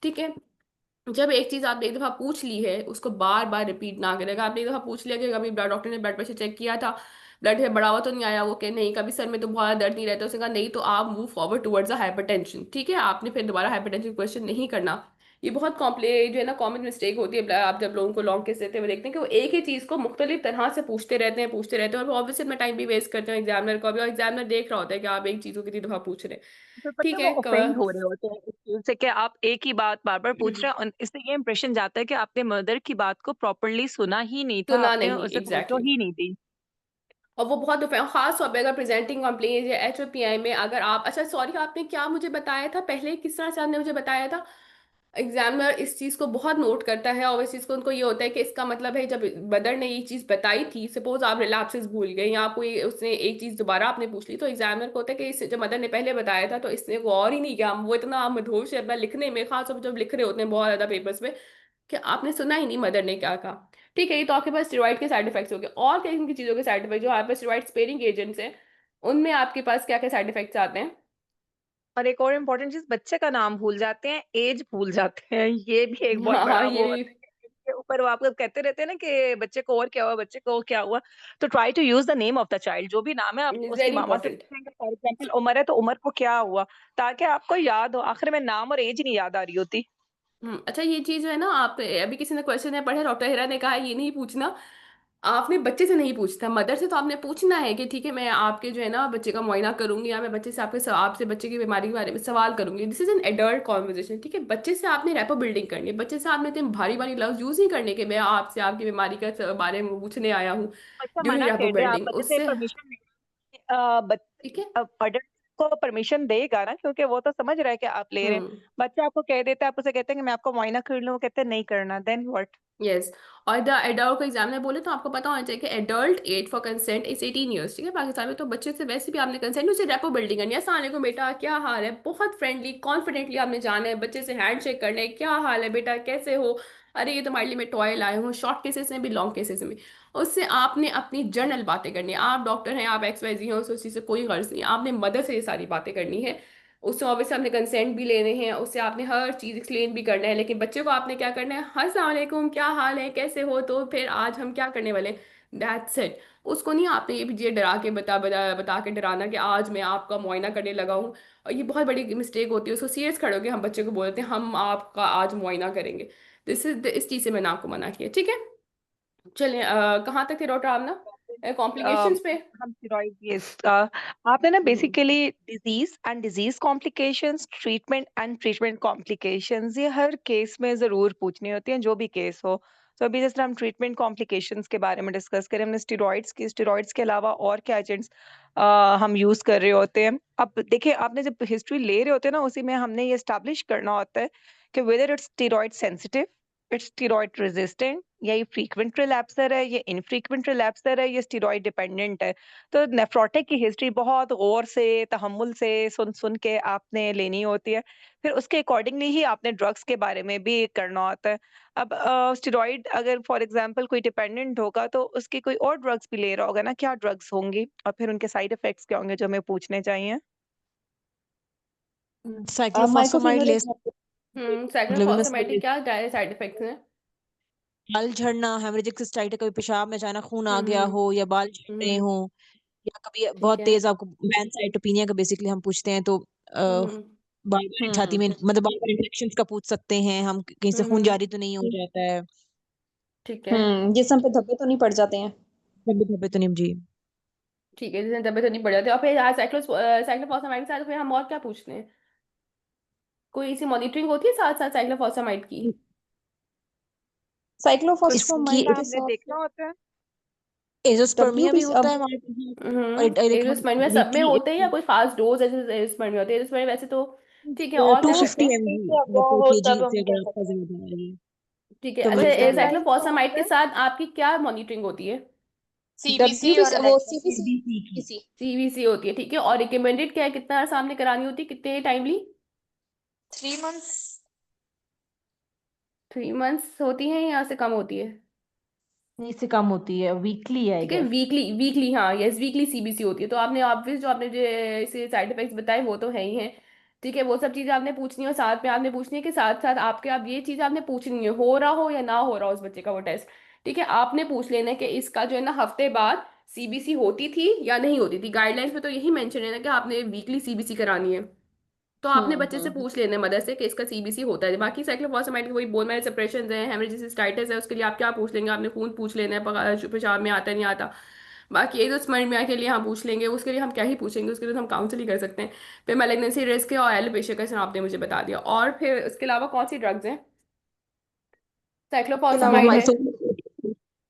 ठीक है, जब एक चीज आपने एक दफा पूछ ली है, उसको बार बार रिपीट ना करेगा। आपने एक दफा पूछ लिया कि कभी डॉक्टर ने ब्लड प्रेशर चेक किया था, ब्लड प्रेशर बढ़ा हुआ तो नहीं आया, वो कहे नहीं। कभी सर में तो बहुत ज़्यादा दर्द नहीं रहता, उसने कहा नहीं, तो आप move forward towards a hypertension. ठीक है, आपने फिर दोबारा हाइपरटेंशन क्वेश्चन नहीं करना। ये बहुत कॉम्प्ले जो है ना, कॉमन मिस्टेक होती है। आप जब लोगों को लॉन्ग केस देते हुए देखते हैं कि वो एक ही चीज़ को मुख्तलिफ तरह से पूछते रहते हैं, और वो ऑब्वियसली मैं टाइम भी वेस्ट करते हैं एग्जामिनर को भी, और एग्जामिनर देख रहा होता है कि आप एक चीज़ को कितनी दफा पूछ रहे हैं। तो पता ठीक है वो है, ऑफेंड हो रहे होते हैं इस चीज़ से कि आप एक ही बात बार-बार पूछ रहे हैं और इससे ये इंप्रेशन जाता है कि आपने मदर की बात को प्रॉपर्ली सुना ही नहीं था, सुना आपने नहीं, उसे तवज्जो एग्जैक्टली। ही नहीं दी। और वो बहुत खास तौर पे अगर प्रेजेंटिंग कंप्लेन या एचओपीआई में, अगर आप, अच्छा सॉरी, आपने क्या मुझे बताया था पहले, किस तरह से आपने मुझे बताया था? एग्जामिनर इस चीज को बहुत नोट करता है और इस चीज को उनको ये होता है कि इसका मतलब है जब मदर ने ये चीज बताई थी, सपोज आप रिलैप्सेस भूल गए या कोई उसने एक चीज दोबारा आपने पूछ ली, तो एग्जामिनर को होता है कि इस जब मदर ने पहले बताया था तो इसने गौर ही नहीं किया। वो इतना मदहोश है अपना लिखने में, खासतौर पर जब लिख रहे होते हैं बहुत ज्यादा पेपर्स में, कि आपने सुना ही नहीं मदर ने क्या कहा। ठीक है, ये तो आपके पास स्टेरॉइड के साइड इफेक्ट्स हो गए। और कई किन चीजों के साइड इफेक्ट जो आपके स्टेरॉइड स्पेयरिंग एजेंट्स हैं, उनमें आपके पास क्या क्या साइड इफेक्ट्स आते हैं? और एक और इम्पोर्टेंट चीज, बच्चे का नाम भूल जाते हैं, एज भूल जाते हैं, ये भी एक बहुत हाँ हाँ, बड़ा ये वो भी होता है कि इसके ऊपर वो आपको कहते रहते हैं ना कि बच्चे को और क्या हुआ, बच्चे को क्या हुआ। तो try to use the name of the child, जो भी नाम है आप उसकी वेरी मामा से इंपॉर्टेंट। पूछेंगे। फॉर एग्जाम्पल उमर है तो उमर को क्या हुआ, ताकि आपको याद हो। आखिर में नाम और एज नहीं याद आ रही होती। अच्छा, ये चीज जो है ना, आप अभी किसी ने क्वेश्चन है पढ़े, डॉक्टर हिरा ने कहा ये नहीं पूछना, आपने बच्चे से नहीं पूछना, मदर से तो आपने पूछना है कि ठीक है मैं आपके जो है ना बच्चे का मुआयना करूंगी, या मैं बच्चे से आपसे बच्चे की बीमारी के बारे में सवाल करूंगी। This is an adult conversation. ठीक है, बच्चे से आपने रैपो बिल्डिंग करनी है, बच्चे से आपने इतने भारी भारी लफ्ज यूज नहीं करने के मैं आपसे आपकी बीमारी का बारे में पूछने आया हूँ। बच्चा ड्यूरिंग मना रैपो कर दे, आप बिल्डिंग बच्चे से उससे। परमिशन ठीक है। अडल्ट को परमिशन देगा ना, क्योंकि वो तो समझ रहा है कि आप ले रहे हैं। हम्म। बच्चा आपको कह देता है, आप उसे कहते हैं कि मैं आपको मुआयना कर लूं, वो कहते हैं नहीं करना, देन व्हाट? यस। और द एडल्ट को एग्जामिनर बोले तो आपको पता होना चाहिए कि adult age for consent is 18 years. ठीक है, पाकिस्तान में तो बच्चे से वैसे भी आपने कंसेंट, उसे रेपो बिल्डिंग करनी है। अस्सलाम वालेकुम बेटा, क्या हाल है, बहुत फ्रेंडली कॉन्फिडेंटली आपने जाना है बच्चे से हैंड शेक करने, क्या हाल है बेटा, कैसे हो, अरे ये तुम्हारे लिए मैं टॉय लाए हूँ, शॉर्ट केसेस में भी लॉन्ग केसेस में। उससे आपने अपनी जनरल बातें करनी है। आप डॉक्टर हैं, आप XYZ हो, उस चीज़ से कोई गर्ज नहीं, आपने मदर से ये सारी बातें करनी है। उससे ऑब्वियसली आपने कंसेंट भी लेने हैं, उससे आपने हर चीज़ एक्सप्लेन भी करना है। लेकिन बच्चे को आपने क्या करना है, अस्सलाम वालेकुम, क्या हाल है, कैसे हो, तो फिर आज हम क्या करने वाले, दैट्स इट। उसको नहीं आपने ये भी ये डरा के बता के डराना कि आज मैं आपका मुआयना करने लगा हूँ। और ये बहुत बड़ी मिस्टेक होती है, उसको सीरियस खड़े होकर हम बच्चे को बोलते हैं हम आपका आज मुआयना करेंगे। इस चीज़ से मैंने आपको मना किया। ठीक है, चलिए कहाँ तक थे डॉक्टर आमना, कॉम्प्लिकेशंस पे? हम स्टेरॉइड, यस। आपने ना hmm. Basically disease and disease complications, treatment and treatment complications, ये हर केस में जरूर पूछनी होती हैं, जो भी केस हो। तो अभी जैसे हम ट्रीटमेंट कॉम्प्लिकेशंस के बारे में डिस्कस करें, हमने स्टेरॉइड्स के अलावा और क्या एजेंट्स हम यूज कर रहे होते हैं। अब देखिए, आपने जब हिस्ट्री ले रहे होते हैं ना, उसी में हमने ये एस्टैब्लिश करना होता है कि whether it's steroid sensitive, it's steroid resistant, या ये फ्रीक्वेंट रिलैप्सर है, ये इनफ्रीक्वेंट रिलैप्सर है, ये स्टेरॉइड डिपेंडेंट है। तो नेफ्रोटिक की हिस्ट्री बहुत गौर से, तहम्मुल से सुन सुन के आपने लेनी होती है। फिर उसके अकॉर्डिंगली ही आपने ड्रग्स के बारे में भी करना होता है। अब स्टेरॉइड अगर फॉर एग्जांपल कोई डिपेंडेंट होगा, तो उसकी कोई और ड्रग्स भी ले रहा होगा ना, क्या ड्रग्स होंगी और फिर उनके साइड इफेक्ट्स क्या होंगे, जो हमें पूछने चाहिए। साइक्लोफॉस्फेमाइड ले माइक्रोफिनोलेट सकते हैं, मतलब में साइक्लोफॉस्फेमेटिक से क्या साइड इफेक्ट्स हैं? बाल झड़ना, हेमरेजिक सिस्टाइटिस, कभी पेशाब में अचानक खून आ गया हम्म। हो या बाल झड़ रहे हम्म। हो, या कभी ठीक बहुत है। तेज आपको पैनसाइटोपिनिया का बेसिकली हम पूछते हैं, तो हम्म। बार बार छाती हम्म में मतलब बार बार इन्फेक्शन का पूछ सकते हैं हम, कहीं से खून हम्म। जारी तो नहीं हो जाता है। ठीक है। जिस्म पे धब्बे तो नहीं पड़ जाते हैं? धब्बे धब्बे तो नहीं जी। ठीक है, जिससे तबीयत नहीं बढ़ जाती। और फिर साइक्लोफॉस्फेमाइड के साथ फिर हम और क्या पूछते हैं? कोई इसी मॉनिटरिंग होती है साथ साथ साइक्लोफॉस्फेमाइड की? इसकी साइक्लोफॉस्फेमाइड के आपने साथ देखना होता है। एजोस्पर्मिया भी WBC होता है अब हमारे पास। और एक एरोस्पर्मिया में सब में वीकली होते हैं या कोई खास डोज है जैसे एरोस्पर्मिया होते हैं? एरोस्पर्मिया वैसे तो ठीक है, और टू क्या करते फिफ्टी हैं? एम जी वो पर हो केजी तब हम से कह अगर आपका सकते हैं। ज्यादा है ये, ठीक है। तो अच्छा, मिलता है। गाइडलाइन में साइक्लोफॉस्फेमाइड के होता है साथ आपकी क्या मॉनिटरिंग होती है? CBC और WBC, वो CBC CBC की CBC CVC होती है। ठीक है, और रिकमेंडेड क्या है, कितना सामने करानी होती है, कितने टाइमली? 3 मंथ्स। 3 मंथ्स होती है या से कम होती है? इससे कम होती है, वीकली है आई ठीक है, गेस। वीकली वीकली, हाँ यस, वीकली CBC होती है। तो आपने ऑब्वियस जो आपने जो इसे साइड इफेक्ट्स बताए वो तो है ही हैं। ठीक है, वो सब चीज़ें आपने पूछनी है, और साथ में आपने पूछनी है कि साथ साथ आपके आप ये चीज़ आपने पूछनी है, हो रहा हो या ना हो रहा हो उस बच्चे का वो टेस्ट। ठीक है, आपने पूछ लेना है कि इसका जो है ना हफ्ते बाद CBC होती थी या नहीं होती थी। गाइडलाइंस में तो यही मेंशन है ना कि आपने वीकली CBC करानी है। तो आपने बच्चे से हम्म। पूछ लेना है मदर से कि इसका CBC होता है। बाकी साइक्लोफॉस्फेमाइड के वही बोन मैरो सेपरेशन है, हेमरेजिक है, उसके लिए आप क्या पूछ लेंगे, आपने खून पूछ लेना है, पेशाब में आता है नहीं आता। बाकी ये जो स्मर्मिया के लिए हम पूछ लेंगे, उसके लिए हम क्या ही पूछेंगे, उसके लिए तो हम काउंसिल ही कर सकते हैं। फिर मैलिग्नेंसी रिस्क है और एलोपेशिया का इसमें आपने मुझे बता दिया। और फिर उसके अलावा कौन सी ड्रग्स हैं? के अलावा साइक्लोफॉस्फेमाइड है,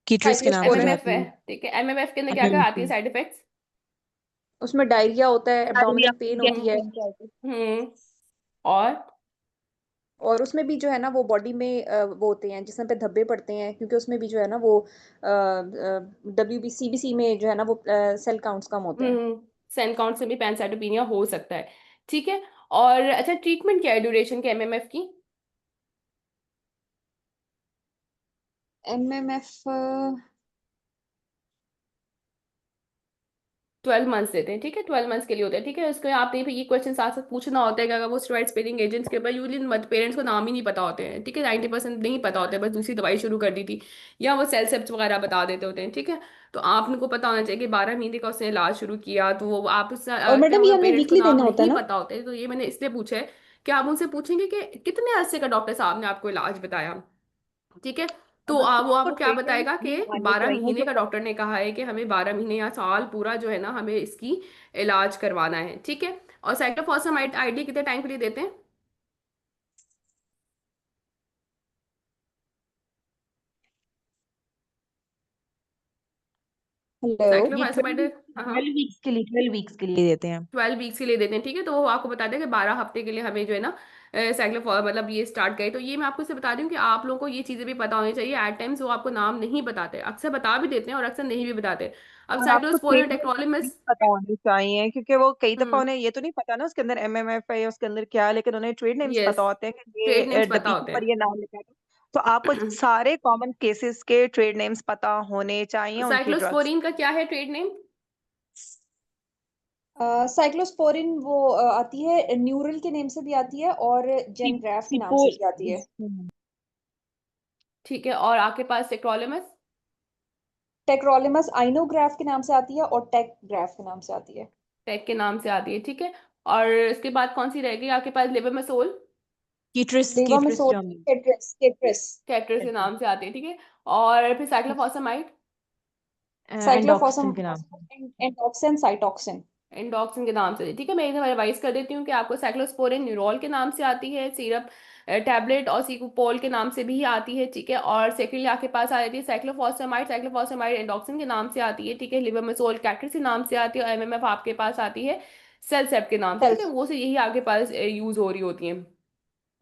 कीटोरेज के नाम से जो साइक्लोस्पोरिन, MMF आती है। है। ठीक है, MMF के अंदर क्या क्या आती है MMF, साइड इफेक्ट्स? उसमें डायरिया होता है, डायरिया एब्डोमिनल पेन ठीक है। होती है। हम्म। और और उसमें भी जो है ना वो बॉडी में वो होते हैं जिसमें पे धब्बे पड़ते हैं, क्योंकि उसमें भी जो है ना वो WBCBC में जो है ना वो सेल काउंट्स कम होते हैं। सेल काउंट से भी पैनसाइटोपेनिया हो सकता है। ठीक है। और अच्छा, ट्रीटमेंट क्या है ड्यूरेशन के एमएमएफ की? MMF 12 मंथ्स देते हैं, ठीक है, 12 मंथ्स के लिए होता है। ठीक है, उसके आपने ये क्वेश्चन साथ साथ पूछना होता है कि अगर वो स्टेरॉइड स्पेरिंग एजेंट्स के ऊपर यूजली पेरेंट्स को नाम ही नहीं पता होते हैं, ठीक है, 90% नहीं पता होते हैं, बस दूसरी दवाई शुरू कर दी थी, या वो सेल सेप्स वगैरह बता देते होते हैं। ठीक है, तो आपको पता होना चाहिए कि 12 महीने का उसने इलाज शुरू किया, तो वो आप और मैडम ये अगर हमें पेरेंट्स को वीकली नाम देना होता है नहीं ना? पता होते, तो ये मैंने इसलिए पूछा है कि आप उनसे पूछेंगे कि कितने अरसे का डॉक्टर साहब ने आपको इलाज बताया। ठीक है, तो बच्चों वो को आपको क्या ट्रीटमेंट बताएगा कि नहीं आने 12 महीने चाहिए। का डॉक्टर ने कहा है कि हमें 12 महीने या साल पूरा जो है ना हमें इसकी इलाज करवाना है। ठीक है, और साइक्लोफॉसफेमाइड आईडी कितने टाइम के लिए देते हैं? हेलो। ये साइक्लोफॉसफेमाइड, हाँ, 12 वीक्स के लिए देते हैं। 12 वीक्स के लिए देते हैं। ठीक है, तो वो आपको बता दें कि 12 हफ्ते के लिए हमें जो है ना मतलब ये स्टार्ट करें। तो ये मैं आपको इससे बता रही हूँ कि आप लोगों को ये चीज़ें भी पता होनी चाहिए। एट टाइम्स वो आपको नाम नहीं बताते, अक्सर बता भी देते हैं और अक्सर नहीं भी बताते। अब और आपको साइक्लोस्पोरिन ट्रीटमेंट भी टेक्नोलिमस। पता होनी चाहिए, क्योंकि वो कई दफा हम्म। उन्हें ये तो नहीं पता ना उसके अंदर एमएमएफ है या उसके अंदर क्या है, लेकिन उन्हें ट्रेड नेम्स पता यस, होते हैं कि ट्रेड ये नेम्स पता डब्बी के होते ऊपर ये नाम लिखा है। तो आपको हैं। सारे कॉमन केसेस के ट्रेड नेम्स पता होने चाहिए उनकी ड्रग्स। साइक्लोस्पोरिन का क्या है ट्रेड नेम? साइक्लोस्पोरिन वो आती है, न्यूरल के नेम से भी आती है और जेनग्राफ के नाम से सिपोल। भी आती है। ठीक है, और आपके पास टेक्रोलिमस? टेक्रोलिमस आइनोग्राफ के नाम से आती है और टेकग्राफ के नाम से आती है। टेक के नाम से आती है। ठीक है, और इसके बाद कौन सी रहेगी आपके पास? लेबेमेसोल, कीट्रिस लेवामिसोल, जो हम केट्रिस केट्रिस कैट्रिस के नाम से आती है। ठीक है, और फिर साइक्लोफॉसमाइड, एंडोक्सिन साइक्लोफॉसम, के नाम से। एंडोक्सिन, साइटोक्सिन। एंडोक्सिन के नाम से। ठीक है, मैं एक रिवाइज कर देती हूँ कि आपको साइक्लोस्पोरिन न्यूरोल के नाम से आती है, सिरप टैबलेट और सीकोपोल के नाम से भी आती है। ठीक है, और सेकेंडली आपके पास आ जाती है साइक्लोफॉसमाइड, साइक्लोफॉसमाइड एंडोक्सिन के नाम से आती है। ठीक है, लिबरमेसोल कैट्रिस के नाम से आती है, और एमएमएफ आपके पास आती है सेलसेप के नाम से। ठीक है, सेल्फ। वो से यही आपके पास यूज हो रही होती है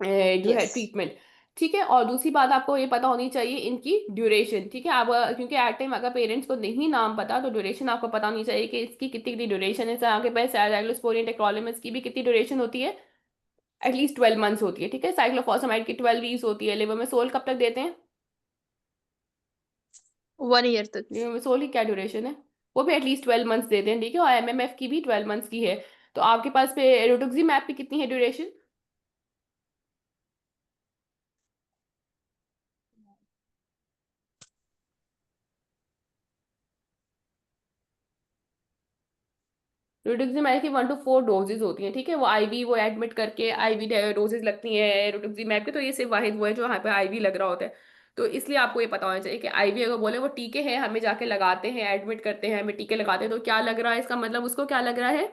जो है यस। ट्रीटमेंट। ठीक है, और दूसरी बात आपको ये पता होनी चाहिए इनकी ड्यूरेशन। ठीक है, आप क्योंकि एट टाइम अगर पेरेंट्स को नहीं नाम पता, तो ड्यूरेशन आपको पता होनी चाहिए कि इसकी कितनी कितनी ड्यूरेशन है। आपके पास साइक्लोस्पोरिन टेक्नोलिमस की भी कितनी ड्यूरेशन होती है? एटलीस्ट 12 मंथ्स होती है। ठीक है, साइक्लोफॉसमाइड की 12 वीक्स होती है। लेवोमेसोल कब तक देते हैं? 1 ईयर तक। लेवोमेसोल की क्या ड्यूरेशन है? वो भी एटलीस्ट 12 मंथ्स देते हैं। ठीक है, और एमएमएफ की भी 12 मंथ्स की है। तो आपके पास पे रिटुक्सीमैब की कितनी है ड्यूरेशन? रिटुक्सीमैब की 1 to 4 डोजेज होती हैं। ठीक है, वो आईवी, वो एडमिट करके आईवी डोजेज लगती हैं रिटुक्सीमैब के। तो ये सिर्फ वाहिद वो है जो यहाँ पे आईवी लग रहा होता है। तो इसलिए आपको ये पता होना चाहिए कि आईवी अगर बोले वो टीके हैं, हमें जाके लगाते हैं, एडमिट करते हैं, हमें टीके लगाते हैं, तो क्या लग रहा है इसका मतलब? उसको क्या लग रहा है?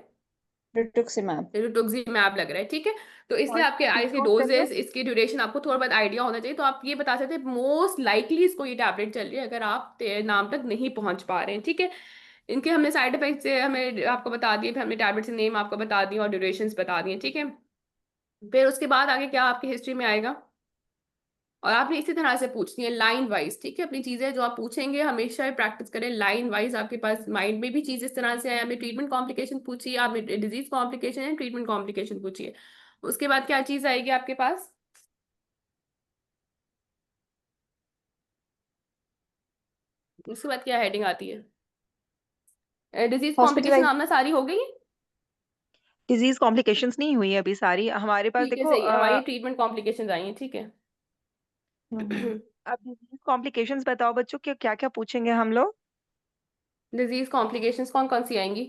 रिटुक्सिमैब। रिटुक्सीमैब लग रहा है। ठीक है, तो इसलिए कौन आपके सी चीज इसके को चाहिए? डोजेस, इसकी ड्यूरेशन आपको थोड़ा बहुत आइडिया होना चाहिए। तो आप ये बता सकते हैं मोस्ट लाइकली इसको ये टैबलेट चल रही है अगर आप नाम तक नहीं पहुंच पा रहे हैं। ठीक है, इनके हमने साइड इफेक्ट्स हमें आपको बता दिए, फिर हमने टैबलेट्स के नेम आपको बता दिए और ड्यूरेशंस बता दिए। ठीक है, फिर उसके बाद आगे क्या आपकी हिस्ट्री में आएगा, और आपने इसी तरह से पूछनी है लाइन वाइज। ठीक है, अपनी चीजें जो आप पूछेंगे हमेशा प्रैक्टिस करें लाइन वाइज। आपके पास माइंड में भी चीज इस तरह से है, आपने ट्रीटमेंट कॉम्प्लिकेशन पूछी है, आपने डिजीज कॉम्प्लिकेशन है, ट्रीटमेंट कॉम्प्लिकेशन पूछी है। उसके बाद क्या चीज आएगी आपके पास? उसके बाद क्या हेडिंग आती है? Disease complication hospitalize. आपने सारी हो गई? डिजीज कॉम्प्लिकेशंस नहीं हुई है अभी सारी हमारे पास, ठीक है, देखो सही है, हमारी ट्रीटमेंट कॉम्प्लिकेशन आई हैं। ठीक है। अब डिजीज कॉम्प्लिकेशंस बताओ बच्चों, क्या क्या क्या पूछेंगे हम लोग। डिजीज कॉम्प्लिकेशंस कौन कौन सी आएंगी?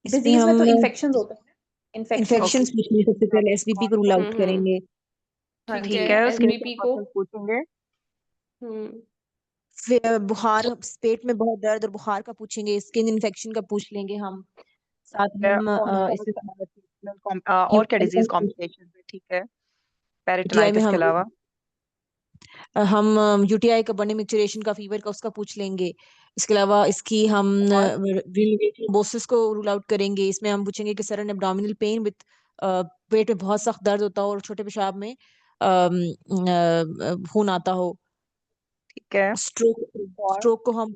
इसमें डिजीज में तो हम इन्फेक्शंस होते हैं, इन्फेक्शंस। ओके। इन्फेक्शंस पूछेंगे, सबसे पहले एसवीपी को रूल आउट हम्म। करेंगे। हाँ ठीक है, ठीक जी। है, उसके लिए क्या एसबीपी को। क्वेश्चन पूछेंगे? हम्म। फिर बुखार, पेट में बहुत दर्द और बुखार का पूछेंगे, स्किन इन्फेक्शन का पूछ लेंगे हम। साथ में हम इससे और क्या डिजीज कॉम्प्लिकेशंस है? ठीक है, यूटीआई में पेरिटोनाइटिस के हम अलावा। यूटीआई का बर्निंग मिक्सचरेशन का, फीवर का, उसका पूछ लेंगे। इसके अलावा इसकी हम और बोसिस को रूल आउट करेंगे। इसमें हम पूछेंगे कि सडन एब्डोमिनल पेन विद पेट में बहुत सख्त दर्द होता हो और छोटे पेशाब में, खून आता हो। ठीक है। स्ट्रोक और स्ट्रोक को हम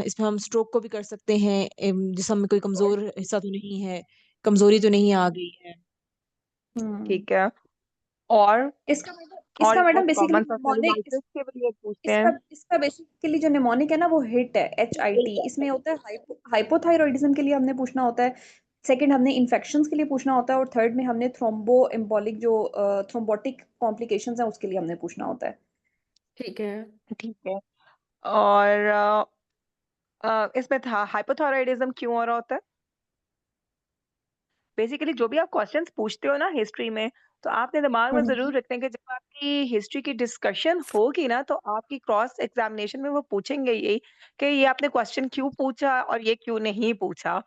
इसमें हम स्ट्रोक को भी कर सकते हैं। जिसम में कोई कमजोर हिस्सा तो नहीं है, कमजोरी तो नहीं आ गई है। ठीक है। और इसका मैडम इसका बहुत मैडम बेसिकली कॉमन सा निमोनिक, सेलुलाइटिस के लिए पूछते इसका हैं। इसका बेसिकली जो निमोनिक है ना वो हिट है, HIT। इसमें होता है हाइपोथायरॉइडिज्म के लिए हमने पूछना होता है, सेकंड हमने इन्फेक्शंस के लिए पूछना होता है, और थर्ड में हमने थ्रोम्बो एम्बोलिक जो थ्रोम्बोटिक कॉम्प्लिकेशंस हैं उसके लिए हमने पूछना होता है। ठीक है। ठीक है। और इसमें था हाइपोथायराइडिज्म क्यों हो रहा होता है? बेसिकली जो भी आप क्वेश्चंस पूछते हो ना हिस्ट्री में, तो आपने दिमाग में जरूर रखना है कि जब आपकी हिस्ट्री की डिस्कशन होगी ना, तो आपकी क्रॉस एग्जामिनेशन में वो पूछेंगे यही कि ये आपने क्वेश्चन क्यों पूछा और ये क्यों नहीं पूछा।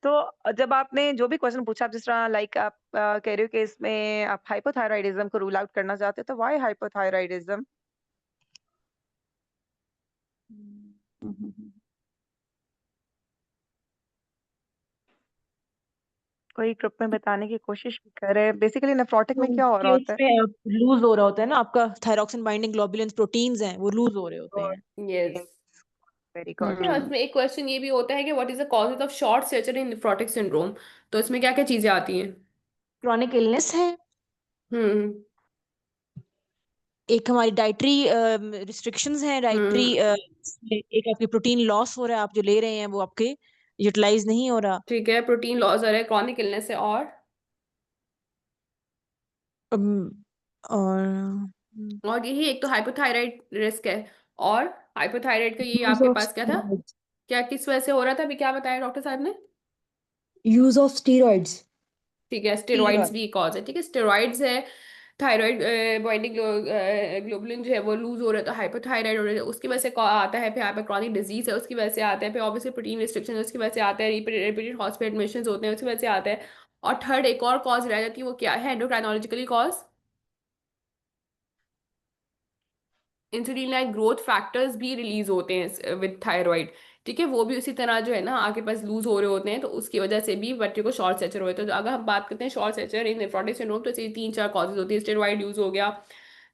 तो जब आपने जो भी क्वेश्चन पूछा, आप जिस तरह लाइक आप कह रहे हो कि इसमें आप हाइपोथायराइडिज्म को रूल आउट करना चाहते हो, तो व्हाई हाइपोथायराइडिज्म? कोई ग्रुप में बताने की कोशिश भी करे। बेसिकली नेफ्रोटिक में तो क्या हो रहा कि होता है? उसमें लूज हो रहा होता है ना, आपका थायरॉक्सिन बाइंडिंग ग्लोबुलिन्स प्रोटीन्स हैं वो लूज हो रहे होते हैं। यस। Very good. अच्छा, इसमें एक क्वेश्चन ये भी होता है कि what is the causes of short stature in nephrotic syndrome. तो इसमें क्या क्या चीजें आती हैं? क्रॉनिक इलनेस है, हम्म। एक हमारी डाइटरी रिस्ट्रिक्शंस हैं, डाइटरी हम्म। एक आपकी प्रोटीन लॉस हो रहा है, आप जो ले रहे हैं वो आपके यूटिलाइज नहीं हो रहा। ठीक है, प्रोटीन लॉस है, क्रॉनिक इलनेस है, और और यही एक तो हाइपोथायराइड रिस्क है। और हाइपोथायराइड का ये यूज आपके ऑफ पास क्या था? स्टेरॉइड्स, क्या किस वजह से हो रहा था, अभी क्या बताया डॉक्टर साहब ने? Use of steroids. ठीक है, स्टेरॉइड्स स्टीरॉयड। भी कॉज है। ठीक है, स्टेरॉइड्स है। थायराइड बाइंडिंग ग्लोबुलिन जो है वो लूज हो रहा है तो हाइपोथायराइड हो रहा है, उसकी वजह से आता है। फिर यहाँ पे क्रॉनिक डिजीज है उसकी वजह से आता है। फिर ऑब्वियसली प्रोटीन रिस्ट्रिक्शन है उसकी वजह से आता है। रिपीटेड हॉस्पिटल एडमिशन होते हैं उसकी वजह से आता है। और थर्ड एक और कॉज रह जाती है, वो क्या है? Endocrinologically cause. Insulin like growth factors भी रिलीज होते हैं विद थायराइड। ठीक है, वो भी उसी तरह जो है ना आगे पास लूज हो रहे होते हैं, तो उसकी वजह से भी बच्चे को शॉर्ट स्टेचर होता है। तो अगर हम बात करते हैं शॉर्ट स्टेचर इन नेफ्रोटिक सिंड्रोम, तो इसकी तीन चार कॉजेज होती है। स्टेरॉइड यूज हो गया,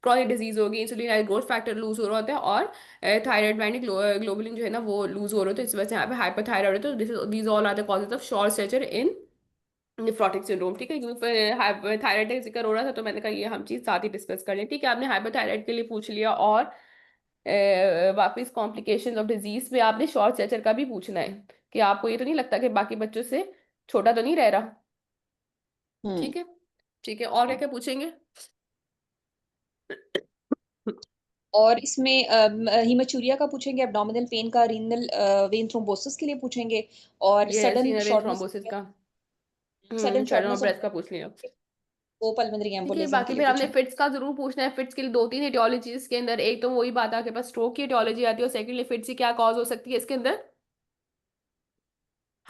क्रॉनिक डिजीज होगी, insulin like growth factor lose हो रहा होता है, और थायराइड बाइंडिंग ग्लोबुलिन जो है ना वो लूज हो रहा होता है। इस वजह से यहाँ पे हाइपरथायराइड होता है। तो these all are the causes of short stature in nephrotic syndrome. ठीक है, क्योंकि थायराइड का जिक्र हो रहा था तो मैंने कहा ये हम चीज साथ ही डिस्कस कर लें। ठीक है, आपने हाइपरथायराइड के लिए पूछ लिया, और वापिस कॉम्प्लिकेशंस ऑफ डिजीज पे आपने शॉर्ट स्टेचर का भी पूछना है कि आपको ये तो नहीं लगता कि बाकी बच्चों से छोटा तो नहीं रह रहा। हम्म। ठीक है। ठीक है, और क्या क्या पूछेंगे? और इसमें हीमोचूरिया का पूछेंगे, एब्डोमिनल पेन का, रीनल वेन थ्रोम्बोसिस के लिए पूछेंगे, और ये सडन सीनर वेन शॉर्टनेस थ्रोम्बोसिस का। सडन शैडो और शॉर्टनेस ऑफ ब्रेथ का पूछ लिया। वो पल्मोनरी ठीक है, एम्बोलिज्म बाकी के लिए फिर हमने पूछेंगे। फिट्स का जरूर पूछना है। फिट्स के लिए दो तीन एटियोलॉजीज के अंदर, एक तो वही बात आपके पास स्ट्रोक की एटियोलॉजी आती है, और सेकेंडली फिट्स की क्या कॉज हो सकती है इसके अंदर?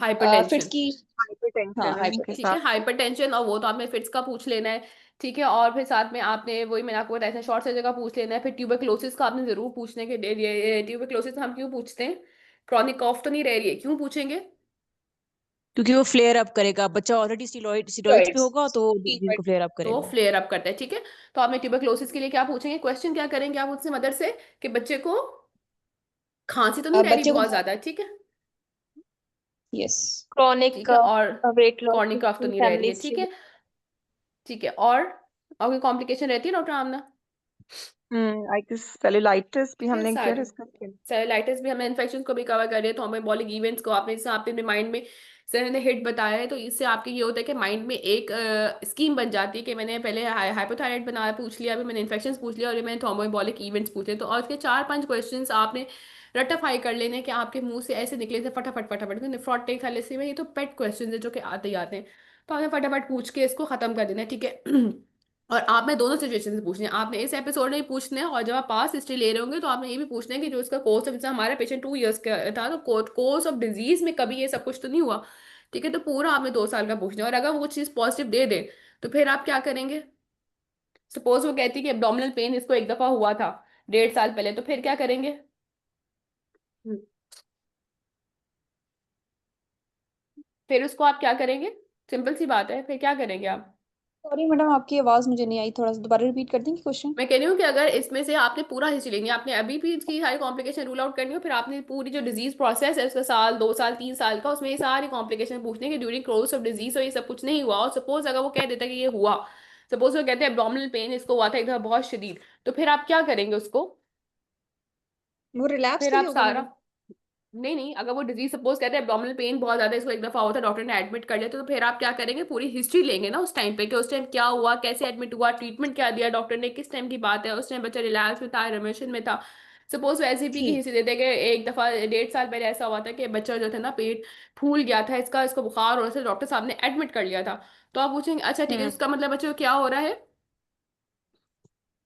Fits hypertension. की, हाँ हाइपरटेंशन के ठीक है, साथ। हाइपरटेंशन, और वो तो आपने फिट्स का पूछ लेना है। ठीक है, और फिर साथ में आपने वही मैंने आपको बताया था शॉर्ट सर्जरी का पूछ लेना है। फिर ट्यूबरक्लोसिस का आपने जरूर पूछने के लिए। ट्यूबरक्लोसिस हम क्यों पूछते हैं? क्रॉनिक कॉफ तो नहीं रह रही है, क्यों पूछेंगे? क्योंकि वो फ्लेयर अप करेगा, बच्चा ऑलरेडी स्टीरॉइड्स पे स्टेरॉइड्स, होगा तो डिजीज को स्टीरॉइड। फ्लेयर अप तो करेगा। फ्लेयर अप करता है। ठीक है, तो आपने ट्यूबरक्लोसिस के लिए क्या पूछेंगे? क्वेश्चन क्या करेंगे आप उससे मदर से कि बच्चे को खांसी तो नहीं रह रही बच्चे को, बहुत ज्यादा? ठीक है। यस। क्रॉनिक ठीक है, और वेट लॉस कॉर्निक कफ तो की नहीं रह रही है। फैमिलीज। ठीक है। ठीक है, और कोई कॉम्प्लिकेशन रहती है doctor Aamna? I guess cellulitis भी ठीक है, हमने किया सारी डिस्कस किया। सेरेलाइटिस भी हमने इन्फेक्शन को भी कवर कर लिया। थ्रोम्बोएम्बोलिक इवेंट्स को आपने जैसे आपने माइंड में सर ने हिट बताया है, तो इससे आपके ये होता है कि माइंड में एक स्कीम बन जाती है कि मैंने पहले हाइपोथायराइड बना पूछ लिया, अभी मैंने इन्फेक्शंस पूछ लिया, और ये मैंने थ्रोम्बोएम्बोलिक इवेंट्स पूछे। तो और उसके चार पांच क्वेश्चंस आपने रटाफाई कर लेने कि आपके मुंह से ऐसे निकले थे फटाफट फटाफट। नेफ्रोटिक थैलेसीमिया में ये तो पेट क्वेश्चन है जो कि आते ही आते हैं, तो आपने फटाफट पूछ के इसको खत्म कर देना है। ठीक है। और आपने दोनों सिचुएशन से पूछने हैं, आपने इस एपिसोड में भी पूछना है, और जब आप पास हिस्ट्री ले रहे होंगे तो आपने ये भी पूछना है कि जो इसका कोर्स ऑफ, जैसे हमारा पेशेंट 2 इयर्स का था, तो कोर्स ऑफ डिजीज में कभी ये सब कुछ तो नहीं हुआ। ठीक है, तो पूरा आपने 2 साल का पूछना है, और अगर वो चीज़ पॉजिटिव दे दे तो फिर आप क्या करेंगे? सपोज वो कहती है कि एब्डोमिनल पेन इसको एक दफा हुआ था 1.5 साल पहले, तो फिर क्या करेंगे? हम्म। फिर उसको आप क्या करेंगे? सिंपल सी बात है, फिर क्या करेंगे आप? सॉरी मैडम, आपकी आवाज मुझे नहीं आई, थोड़ा सा दोबारा रिपीट कर देंगे क्वेश्चन? मैं कह रही हूँ कि अगर इसमें से आपने पूरा हिस्ट्री लेनी है, आपने अभी भी इसकी सारी कॉम्प्लिकेशन रूल आउट करनी हो, फिर आपने पूरी जो डिजीज प्रोसेस है उसका साल 2 साल 3 साल का, उसमें ये सारी कॉम्प्लिकेशन पूछने की ड्यूरिंग कोर्स ऑफ डिजीज, और ये सब कुछ नहीं हुआ, और सपोज अगर वो कह देता कि ये हुआ, सपोज वो कहते हैं एब्डोमिनल पेन इसको हुआ था एकदम बहुत शदीद, तो फिर आप क्या करेंगे उसको? वो रिलैप्स फिर के लिए आप होगा सारा, मैडम? नहीं नहीं, अगर वो डिजीज सपोज कहते हैं एब्डोमिनल पेन बहुत ज्यादा इसको एक दफा हुआ था, डॉक्टर ने एडमिट कर लिया, तो फिर आप क्या करेंगे? पूरी हिस्ट्री लेंगे ना उस टाइम पे, कि उस टाइम क्या हुआ, कैसे एडमिट हुआ, ट्रीटमेंट क्या दिया डॉक्टर ने, किस टाइम की बात है, उस टाइम बच्चा रिलैक्स में था, रिमिशन में था। सपोज वैसे भी की ठीक। हिस्ट्री देते कि एक दफा 1.5 साल पहले ऐसा हुआ था कि बच्चा जो था ना पेट फूल गया था इसका, इसको बुखार हो रहा था, डॉक्टर साहब ने एडमिट कर लिया था। तो आप पूछेंगे अच्छा ठीक है, हम्म। इसका मतलब बच्चे को क्या हो रहा है?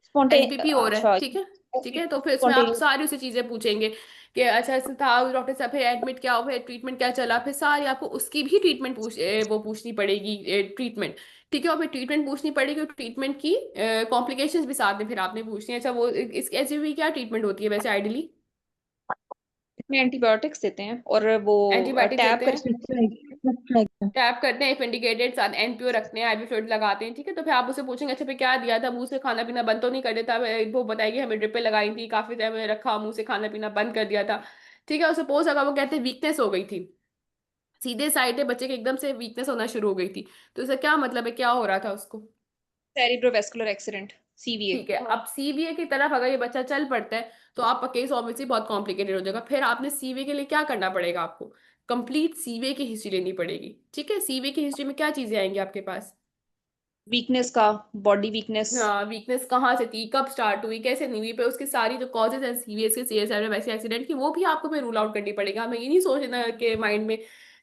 स्पॉन्टे एचबीपी हो रहा है, अच्छा। ठीक है। ठीक ओके। है, तो फिर इसमें आप स्पॉन्टेनियस। सारी उसे चीजें पूछेंगे कि अच्छा ऐसा था डॉक्टर साहब, फिर एडमिट क्या हुआ, फिर ट्रीटमेंट क्या चला, फिर सारी आपको उसकी भी ट्रीटमेंट वो पूछनी पड़ेगी, ट्रीटमेंट। ठीक है, और फिर ट्रीटमेंट पूछनी पड़ेगी, और ट्रीटमेंट की कॉम्प्लिकेशंस भी साथ में फिर आपने पूछनी है। अच्छा वो इस एचबीपी क्या ट्रीटमेंट होती है वैसे आइडियली? इसमें एंटीबायोटिक्स देते हैं और वो एंटीबायोटिक्स टैब देते हैं, करके। टैप करते हैं, इफ इंडिकेटेड, साथ एनपीओ रखते हैं, आईवी फ्लूइड लगाते हैं। ठीक है, तो फिर आप उससे पूछेंगे अच्छा फिर क्या दिया था, मुंह से खाना पीना बंद तो नहीं कर देता? वो बताएगी हमें ड्रिपें लगाई थी, काफी टाइम में रखा, मुंह से खाना पीना बंद कर दिया था। ठीक है, और सपोज अगर वो कहते हैं वीकनेस हो गई थी, सीधे साइड है बच्चे के एकदम से वीकनेस होना शुरू हो गई थी, तो इसका क्या मतलब है, क्या हो रहा था उसको? सेरिब्रोवैस्कुलर एक्सीडेंट, सीवीए। ठीक है, अब सीवीए की तरफ अगर ये बच्चा चल पड़ता है, तो आपका केस ऑब्वियसली बहुत कॉम्प्लिकेटेड हो जाएगा। फिर आपने सीवीए के लिए क्या करना पड़ेगा? आपको कंप्लीट सीवीए की हिस्ट्री लेनी पड़ेगी। ठीक है, सीवीए की हिस्ट्री में क्या चीजें आएंगी आपके पास? वीकनेस का, बॉडी वीकनेस। हाँ, वीकनेस कहाँ से थी, कब स्टार्ट हुई, कैसे नहीं हुई, पे उसकी सारी जो कॉजेज हैं सीवीएस के, सीएसआर वैसे एक्सीडेंट की, वो भी आपको फिर रूल आउट करनी पड़ेगी। हमें ये नहीं सोचना कि माइंड में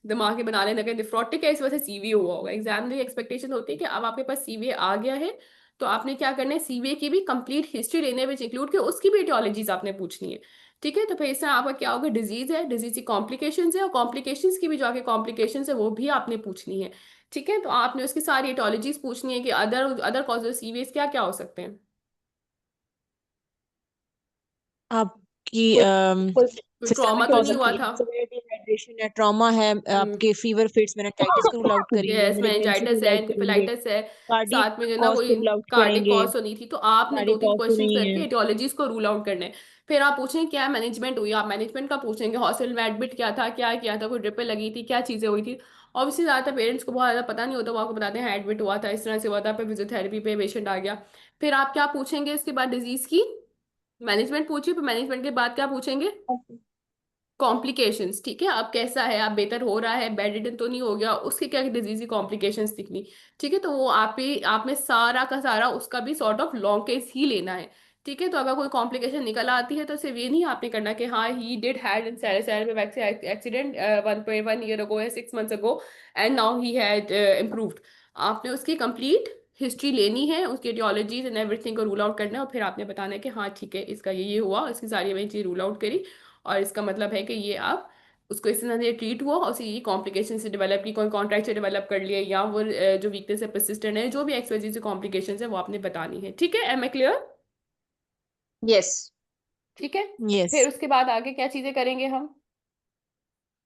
दिमाग में बना लेना कि नेफ्रोटिक है इस वजह से सीवीए हुआ होगा। एग्जाम में एक्सपेक्टेशन होती है कि अब आपके पास सीवीए आ गया है, तो आपने क्या करना है, सीवीए की भी कंप्लीट हिस्ट्री लेने विच इंक्लूड कि उसकी भी एटियोलॉजीज आपने पूछनी है। ठीक है, तो फिर इससे आपका क्या होगा, डिजीज है, डिजीज की कॉम्प्लिकेशंस है, और कॉम्प्लिकेशंस की भी जो आगे कॉम्प्लिकेशंस है वो भी आपने पूछनी है। ठीक है, तो आपने उसकी सारी एटोलॉजीज पूछनी है कि अदर अदर कॉजेज सीवियस क्या क्या हो सकते हैं। आपकी कोई कोई कोई ट्रॉमा सिस्टमिक तो कॉज नहीं ऑफ हुआ था? सीवियर डिहाइड्रेशन है, ट्रॉमा है, हम्म, आपके फीवर फिट्स मेनिंजाइटिस को रूल आउट करेंगे, यस, मेलिग्नेंसी मेनिंजाइटिस रूल है, आउट करेंगे, एनकेफेलाइटिस है, कार्डियक साथ में जो ना कॉज को कोई रूल आउट कार्डिक करेंगे, कॉज होनी थी, तो आपने दो कार्डियक तीन कॉज तो क्वेश्चंस नहीं करके है। एटियोलॉजीज को रूल आउट करने हैं। फिर आप पूछेंगे क्या मैनेजमेंट हुई, आप मैनेजमेंट का पूछेंगे, हॉस्पिटल में एडमिट किया था, क्या किया था, कोई ड्रिपें लगी थी, क्या चीजें हुई थी। ऑब्वियसली ज्यादातर पेरेंट्स को बहुत ज्यादा पता नहीं होता, वो आपको बताते हैं एडमिट हुआ था, इस तरह से हुआ था, फिर फिजियोथेरेपी पे पेशेंट आ गया। फिर आप क्या पूछेंगे इसके बाद, डिजीज की मैनेजमेंट पूछिए, फिर मैनेजमेंट के बाद क्या पूछेंगे, कॉम्प्लिकेशंस। ठीक है, अब कैसा है, अब बेहतर हो रहा है, बेड रिडन तो नहीं हो गया, उसकी क्या डिजीज की कॉम्प्लिकेशंस दिखनी। ठीक है, तो वो आप में सारा का सारा उसका भी सॉर्ट ऑफ लॉन्ग केस ही लेना है। ठीक है, तो अगर कोई कॉम्प्लिकेशन निकल आती है तो सिर्फ ये नहीं आपने करना कि हाँ he did had in cerebral accident 1.1 year ago या 6 months ago and now he had improved. आपने उसकी कंप्लीट हिस्ट्री लेनी है, उसकी एटियोलॉजीज एंड एवरीथिंग को रूल आउट करना है, और फिर आपने बताना है कि हाँ ठीक है इसका ये हुआ, इसकी सारी मैंने चीज रूल आउट करी, और इसका मतलब है कि ये आप उसको इस तरह से ट्रीट हुआ, और उसे ये कॉम्प्लिकेशन से डेवलप की, कोई कॉन्ट्रैक्ट से डेवलप कर लिए, या वो जो वीकनेस है परसिस्टेंट है, जो भी एक्सवाइजी से कॉम्प्लिकेशन है वो आपने बतानी है। ठीक है, एम आई क्लियर? यस। ठीक है, यस। फिर उसके बाद आगे क्या चीजें करेंगे हम?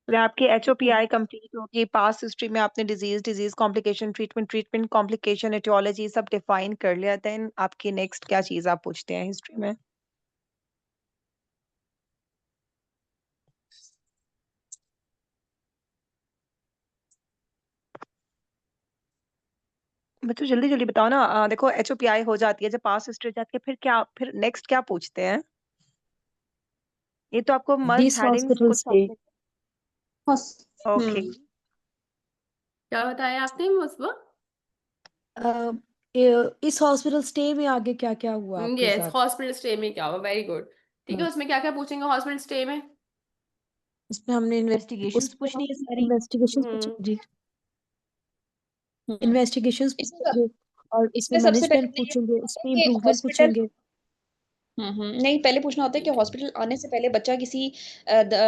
फिर आपकी HOPI कंप्लीट होगी, पास्ट हिस्ट्री में आपने disease complication, treatment complication, aetiology सब डिफाइन कर लिया, देन आपकी नेक्स्ट क्या चीज आप पूछते हैं हिस्ट्री में? बच्चों जल्दी जल्दी बताओ ना। देखो HOPI हो जाती है, जब पास हिस्ट्री जाती है, फिर क्या, फिर नेक्स्ट क्या पूछते हैं? ये तो आपको मस्ट This हेडिंग्स hospital कुछ stay. ओके। क्या बताया आपने मुस्बा? अ, इस हॉस्पिटल स्टे में आगे क्या क्या हुआ आपके यस, साथ? हॉस्पिटल स्टे में क्या हुआ, वेरी गुड। ठीक है, हाँ, उसमें क्या क्या पूछेंगे हॉस्पिटल स्टे में? इसमें हमने इन्वेस्टिगेशंस उसमें पूछनी है हम सारी। इन्वेस्टिगेशंस हम्म, पूछेंगे जी, हम्म। इन्वेस्टिगेशंस इसमें पूछेंगे, और इसमें इसमें सबसे पहले मैनेजमेंट हमने ये पूछेंगे, पूछना होता है उसमें कि इम्प्रूवमेंट हॉस्पिटल। पूछेंगे। नहीं, पहले पूछना होता है कि ठीक है। हॉस्पिटल आने से पहले बच्चा किसी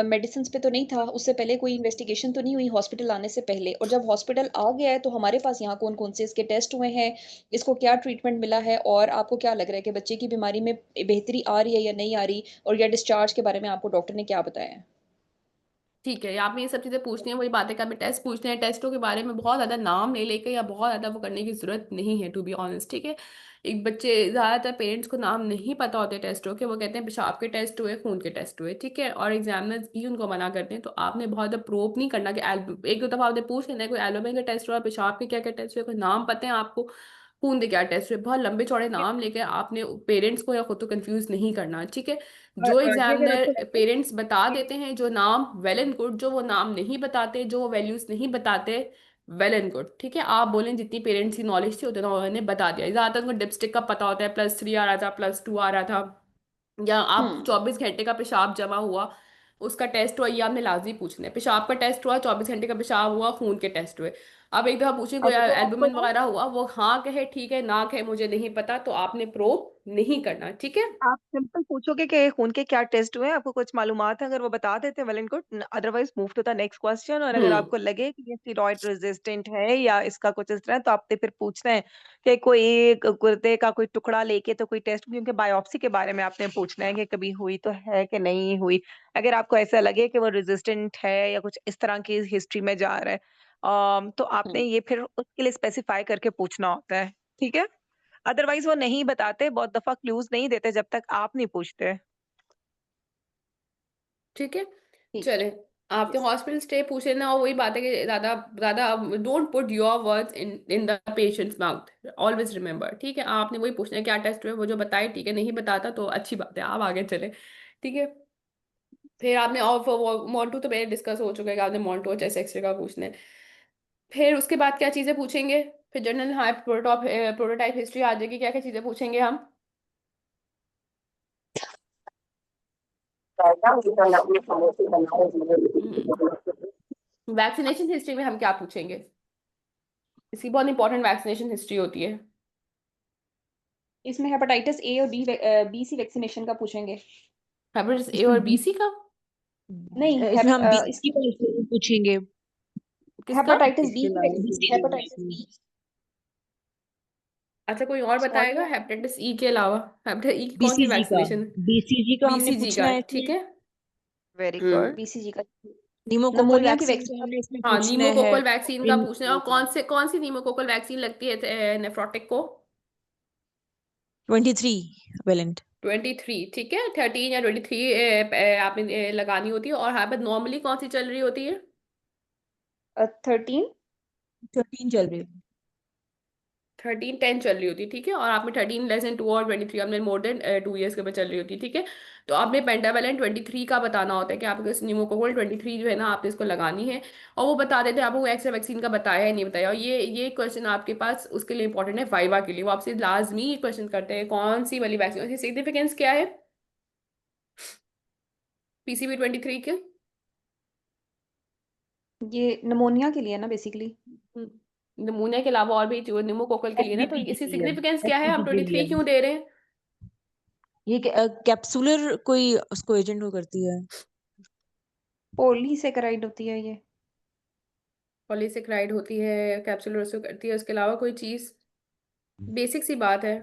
मेडिसिन पे तो नहीं था, उससे पहले कोई इन्वेस्टिगेशन तो नहीं हुई हॉस्पिटल आने से पहले, और जब हॉस्पिटल आ गया है तो हमारे पास यहाँ कौन कौन से इसके टेस्ट हुए हैं, इसको क्या ट्रीटमेंट मिला है, और आपको क्या लग रहा है कि बच्चे की बीमारी में बेहतरी आ रही है या नहीं आ रही, और या डिस्चार्ज के बारे में आपको डॉक्टर ने क्या बताया है। ठीक है, आपने ये सब चीज़ें पूछनी है, वही बातें का हमें टेस्ट पूछते हैं। टेस्टों के बारे में बहुत ज़्यादा नाम नहीं लेके या बहुत ज़्यादा वो करने की ज़रूरत नहीं है, टू बी ऑनेस्ट, ठीक है। एक बच्चे, ज़्यादातर पेरेंट्स को नाम नहीं पता होते टेस्टों के, वो कहते हैं पेशाब के टेस्ट हुए, खून के टेस्ट हुए, ठीक है, और एग्जामिनर्स भी उनको मना करते हैं। तो आपने बहुत ज़्यादा प्रोब नहीं करना कि एक दो दफ़ा आपने पूछ लेना है कोई एल्बुमिन का टेस्ट हुआ, पेशाब के क्या क्या टेस्ट हुए, कोई नाम पता है आपको, खून के क्या टेस्ट हुए, बहुत लंबे चौड़े नाम लेके आपने पेरेंट्स को या खुद को कंफ्यूज नहीं करना, ठीक है। जो ये अगर आपको एग्जामिनर लगता है पेरेंट्स बता कि देते हैं जो नाम, वेल एंड गुड। जो वो नाम नहीं बताते, जो वो वैल्यूज नहीं बताते, वेल एंड गुड, ठीक है। आप बोलें जितनी पेरेंट्स की नॉलेज थी उतना उन्होंने बता दिया। ज्यादातर उनको डिप्स्टिक का पता होता है, +3 आ रहा था, +2 आ रहा था, या आप 24 घंटे का पेशाब जमा हुआ उसका टेस्ट हुआ, ये आपने लाजमी पूछना है। पेशाब का टेस्ट हुआ, 24 घंटे का पेशाब हुआ, खून के टेस्ट हुए। अब एक दफा पूछें कोई अच्छा, तो आपको एल्बुमिन ना वगैरह हुआ, वो हाँ कहे ठीक है, ना कहे मुझे नहीं पता, तो आपने प्रोब नहीं करना, ठीक है। आप सिंपल पूछोगे कि खून के क्या टेस्ट हुए हैं, आपको कुछ मालूमात है, अगर वो बता देते हैं well and good, otherwise move to the next question. और अगर हम्म आपको लगे कि ये स्टेरॉइड रेजिस्टेंट है या इसका कुछ इस तरह, तो आपने फिर पूछना है कि कोई गुर्दे का कोई टुकड़ा लेके तो कोई टेस्ट, क्योंकि बायोप्सी के बारे में आपने पूछना है कि कभी हुई तो है कि नहीं हुई। अगर आपको ऐसा लगे कि वो रेजिस्टेंट है या कुछ इस तरह की हिस्ट्री में जा रहा है, तो आपने हम्म ये फिर उसके लिए स्पेसिफाई करके पूछना होता है, ठीक है। अदरवाइज वो नहीं बताते, बहुत दफा क्लूज नहीं देते जब तक आप नहीं पूछते। ठीक है। ठीक चले, आपके है। हॉस्पिटल स्टे पूछे ना, और वही बात है कि ज्यादा ज्यादा don't put your words in in the patients mouth, always remember, ठीक है। आपने वही पूछना है क्या टेस्ट हुए, वो जो बताए, ठीक है। नहीं बताता तो अच्छी बात है, आप आगे चले, ठीक है। फिर आपने और मोन्टो तो पहले डिस्कस हो चुका है कि आपने मोन्टो चेस्ट एक्सरे का पूछना है। फिर उसके बाद क्या चीजें पूछेंगे? फिर जनरल, हाँ, प्रोटोटाइप हिस्ट्री आ जाएगी। क्या क्या चीजें पूछेंगे हम? वैक्सीनेशन हिस्ट्री में हम क्या पूछेंगे? इसकी बहुत इंपॉर्टेंट वैक्सीनेशन हिस्ट्री होती है। इसमें हेपेटाइटिस ए और बी सी वैक्सीनेशन का पूछेंगे। हेपेटाइटिस ए इसमें और बी बीसी का? नहीं, इसमें हम इसकी बीसीजी का पूछेंगे। किसका? हेपेटाइटिस बी इसके की अलावा हेपेटाइटिस बी। अच्छा, कोई और बताएगा सॉरी, हेपेटाइटिस ई के अलावा? हेपेटाइटिस ई की कौन सी बीसीजी का वैक्सीनेशन? बीसीजी का हमने बीसीजी पूछना का, है ठीक इसमें। है। वेरी हम्म गुड। बीसीजी का। निमोकोकल नमोनिया की वैक्सीन का वैक्सीन। हमने इसमें हाँ, पूछना है। नीमोकोकल वैक्सीन का पूछना है। और का कौन सी नीमोकोकल वैक्सीन लगती है नेफ्रोटिक को? 23 वेलेंट। 23, ठीक है। 13 या 23 आपने लगानी होती है। और हाँ, पर नॉर्मली कौन सी चल रही होती है? 13। 13 चल रही है। 13, 10 चल रही होती है, ठीक है। और आप में 13 <2 और 23 आपने मोर देन 2 ईयर्स के बाद चल रही होती है, ठीक है। तो आपने पेंटावेलेंट 23 का बताना होता है कि आपको इस न्यूमोकोकल 23 जो है ना, आपने इसको लगानी है। और वो बता देते हैं आपको एक्स्ट्रा वैक्सीन का बताया है नहीं बताया। और ये क्वेश्चन आपके पास उसके लिए इंपॉर्टेंट है, वाइवा के लिए। वो आपसे लाजमी क्वेश्चन करते हैं कौन सी वाली वैक्सीन, उसकी सिग्निफिकेंस क्या है PCV23 के? ये नमोनिया के लिए है ना बेसिकली। नमूने के अलावा और भी जो न्यूमोकोकल के लिए ना, तो एसबीपी के इसकी लिए। सिग्निफिकेंस क्या है? हम एसबीपी के 23 लिए क्यों दे रहे हैं? ये कैप्सूलर कोई उसको एजेंट को करती है। पॉलीसेकेराइड होती है ये। पॉलीसेकेराइड होती है, कैप्सूल करती है, उसके अलावा कोई चीज? बेसिक सी बात है,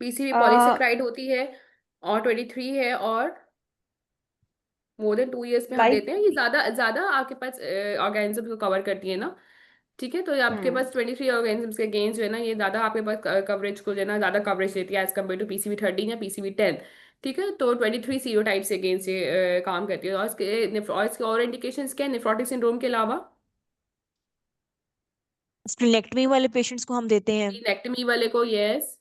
पीसीबी आ, पॉलीसेकेराइड होती है, और 23 है, और मोर देन 2 ईयर्स में हम लाइफ। देते हैं। ये ज्यादा ज्यादा आपके पास ऑर्गेनिज्म को कवर करती है ना, ठीक है। तो ये आपके हम्म पास 23 ऑर्गेनिजम्स के गेन्स जो है ना, ये ज्यादा आपके पास कवरेज को जो है ना, ज्यादा कवरेज देती है एज कम्पेयर टू PCV13 या PCV10, ठीक है। तो 23 सीरोटाइप से गेन्स ये काम करती है। और इसके और इंडिकेशंस क्या है नेफ्रोटिक सिंड्रोम के अलावा? स्प्लेनेक्टमी वाले पेशेंट्स को हम देते हैं। स्प्लीनेक्टमी वाले को, यस।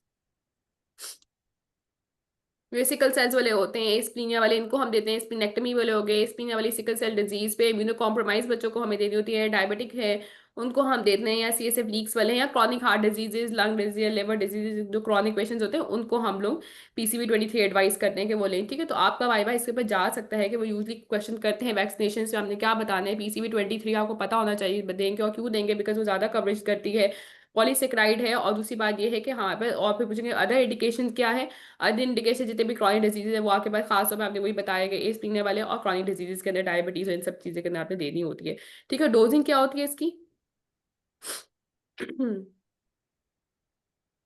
वे सिकल सेल्स वाले होते हैं, स्प्लीनिया वाले, इनको हम देते हैं। स्प्लीनेक्टमी वाले हो गए, स्प्लीनिया वाली सिकल सेल डिजीज पे इम्यूनो कॉम्प्रोमाइज बच्चों को हमें देनी होती है। डायबिटिक है उनको हम देते हैं, या CSF लीक्स वाले हैं, या chronic heart diseases, lung disease, liver disease, जो क्रॉनिक पेशेंट्स होते हैं उनको हम लोग PCV23 एडवाइस करते हैं कि वो लें, ठीक है। तो आपका वाइवा इसके ऊपर जा सकता है कि वो यूजली क्वेश्चन करते हैं वैक्सीनेशन से हमने क्या बताना है। PCV23 आपको पता होना चाहिए देंगे, और क्यों देंगे, बिकॉज वो ज़्यादा कवरेज करती है, पॉलीसेक्राइड है। और दूसरी बात ये है कि हाँ, और फिर पूछेंगे अदर इंडिकेशन क्या है। अदर इंडिकेशन जितने भी क्रॉनिक डिजीज है वो आपके पास खास तौर पे आपने वही बताया कि एज पीने वाले और क्रॉनिक डिजीज के अंदर डायबिटीज और इन सब चीज़ों के अंदर आपने देनी होती है, ठीक है। डोजिंग क्या होती है इसकी?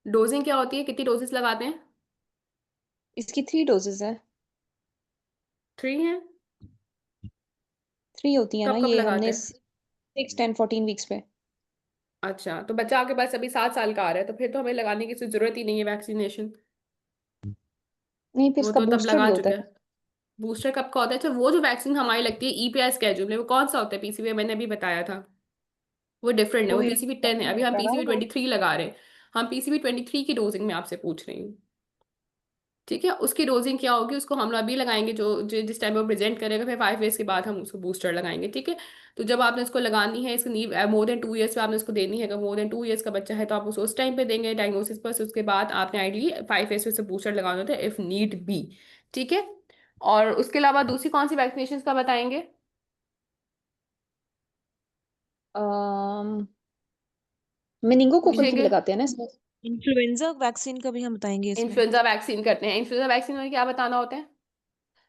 डोजिंग क्या होती है, कितनी डोजेस लगाते हैं? इसकी 3 डोजेस है। 3 है? 3 होती है ना, कब कब ये लगाते हमने हैं? 6, 10, 14 वीक्स पे। अच्छा, तो बच्चा आपके पास अभी 7 साल का आ रहा है, तो फिर तो हमें लगाने की जरूरत ही नहीं है वैक्सीनेशन। नहीं, फिर वो इसका तो तब बूस्टर भी लगा होता चुके है। हैं। बूस्टर कब का होता है? अच्छा, वो जो वैक्सीन हमारी लगती है ईपीआई स्केड्यूल में, वो कौन सा होता है? पीसीवी, मैंने अभी बताया था। वो डिफरेंट है, वो वो ईयर पीसीवी 10 है। अभी हम होता है ना पीसीवी वो। 23 लगा रहे हैं। हम पीसीवी 23 की डोजिंग में आपसे पूछ रही हूँ। ठीक है, उसकी डोजिंग क्या होगी उसको हम लोग अभी लगाएंगे, जिस टाइम वो प्रेजेंट करेगा, फिर 5 डेज के बाद हम उसको बूस्टर लगाएंगे। ठीक है, तो जब आपने उसको लगानी है, इसकी नीव मोर देन 2 ईयर्स पे आपने उसको देनी है। अगर मोर देन 2 ईयर्स का बच्चा है तो आप उस टाइम पे देंगे डायग्नोसिस पर। से उसके बाद आपने आइडली 5 डेज पे उसे बूस्टर लगाना होता है इफ नीड बी। ठीक है, और उसके अलावा दूसरी कौन सी वैक्सीनेशन का बताएंगे? मेनिंगोकोकल की भी पूछेंगे। लगाते हैं ना इसमें। इन्फ्लुएंजा वैक्सीन का भी हम बताएंगे इसमें। इन्फ्लुएंजा वैक्सीन करते हैं। इन्फ्लुएंजा वैक्सीन में क्या बताना होता है?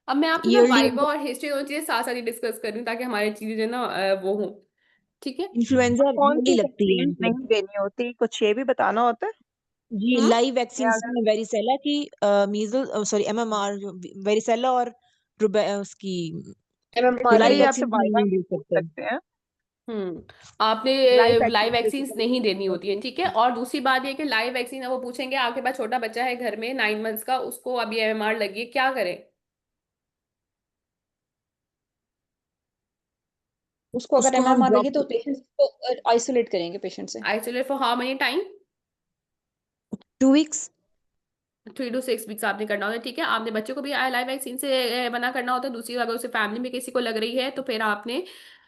अब मैं आपसे ना ईयरली वाइवा और हिस्ट्री दोनों चीजें साथ साथ ही डिस्कस कर रही हूँ, ताकि हमारी चीजें जो है ना वो हो। ठीक है। इन्फ्लुएंजा कौन सी ईयरली लगती है वैक्सीन मतलब। नहीं देनी होती, कुछ ये भी बताना होता है? जी, हम्म। लाइव या वैक्सीन अगर में वेरिसेला की, मीजल सॉरी एमएमआर जो वेरिसेला और उसकी MMR उसके लाइव की। लिए आपसे वैक्सीन वाइवा नहीं दे भी पूछ सकते। सकते हैं। आपने live live vaccine vaccine basically. नहीं देनी होती है। ठीक है, और दूसरी बात ये कि लाइव वैक्सीन वो पूछेंगे आपके पास छोटा बच्चा है घर में 9 मंथ्स का, उसको अभी एमएमआर लगी है, क्या करें? उसको अगर उसको हम MMR लगी तो ड्रॉप पेशेंट को आइसोलेट करेंगे पेशेंट से। Isolate for how many time? 2 weeks. 3 to 6 weeks आपने करना होता है। ठीक है, आपने बच्चे को भी लाइव वैक्सीन से मना करना होता है। दूसरी, अगर उसे फैमिली में किसी को लग रही है तो फिर आपने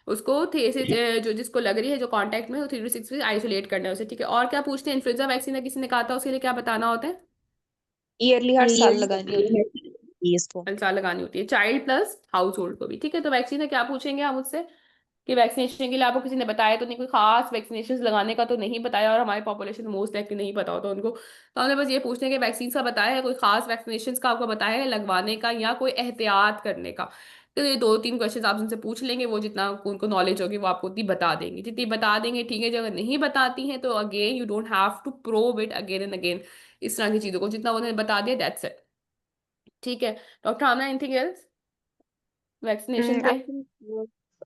उसको जो जिसको लग रही है, जो कांटेक्ट में, वो 3 to 6 वीक्स आइसोलेट करना है उसे। ठीक है, और क्या पूछते हैं? इन्फ्लुएंजा वैक्सीन किसी ने कहा था, उसके लिए क्या बताना होता है? ईयरली, हर साल ईयरली लगानी होती है। इसको। साल लगानी होती है, चाइल्ड प्लस हाउस होल्ड को भी। ठीक है, तो वैक्सीन है क्या पूछेंगे हम उससे कि वैक्सीनेशन के लिए आपको किसी ने बताया तो नहीं? कोई खास वैक्सीनेशन लगाने का तो नहीं बताया, और हमारी पॉपुलेशन मोस्ट लाइकली नहीं पता होता उनको। तो हमने बस ये पूछने के वैक्सीन का बताया है, कोई खास वैक्सीनेशन का आपको बताया है लगवाने का, या कोई एहतियात करने का? तो ये 2-3 क्वेश्चन आप उनसे पूछ लेंगे, वो जितना उनको नॉलेज होगी वो आपको उतनी बता देंगे, जितनी बता देंगे। ठीक है, जो अगर नहीं बताती हैं तो again you don't have to probe it again and again, इस तरह की चीजों को जितना उन्होंने बता दिया दैट्स इट। ठीक है, डॉक्टर आमना, एनीथिंग एल्स वैक्सीनेशन पे?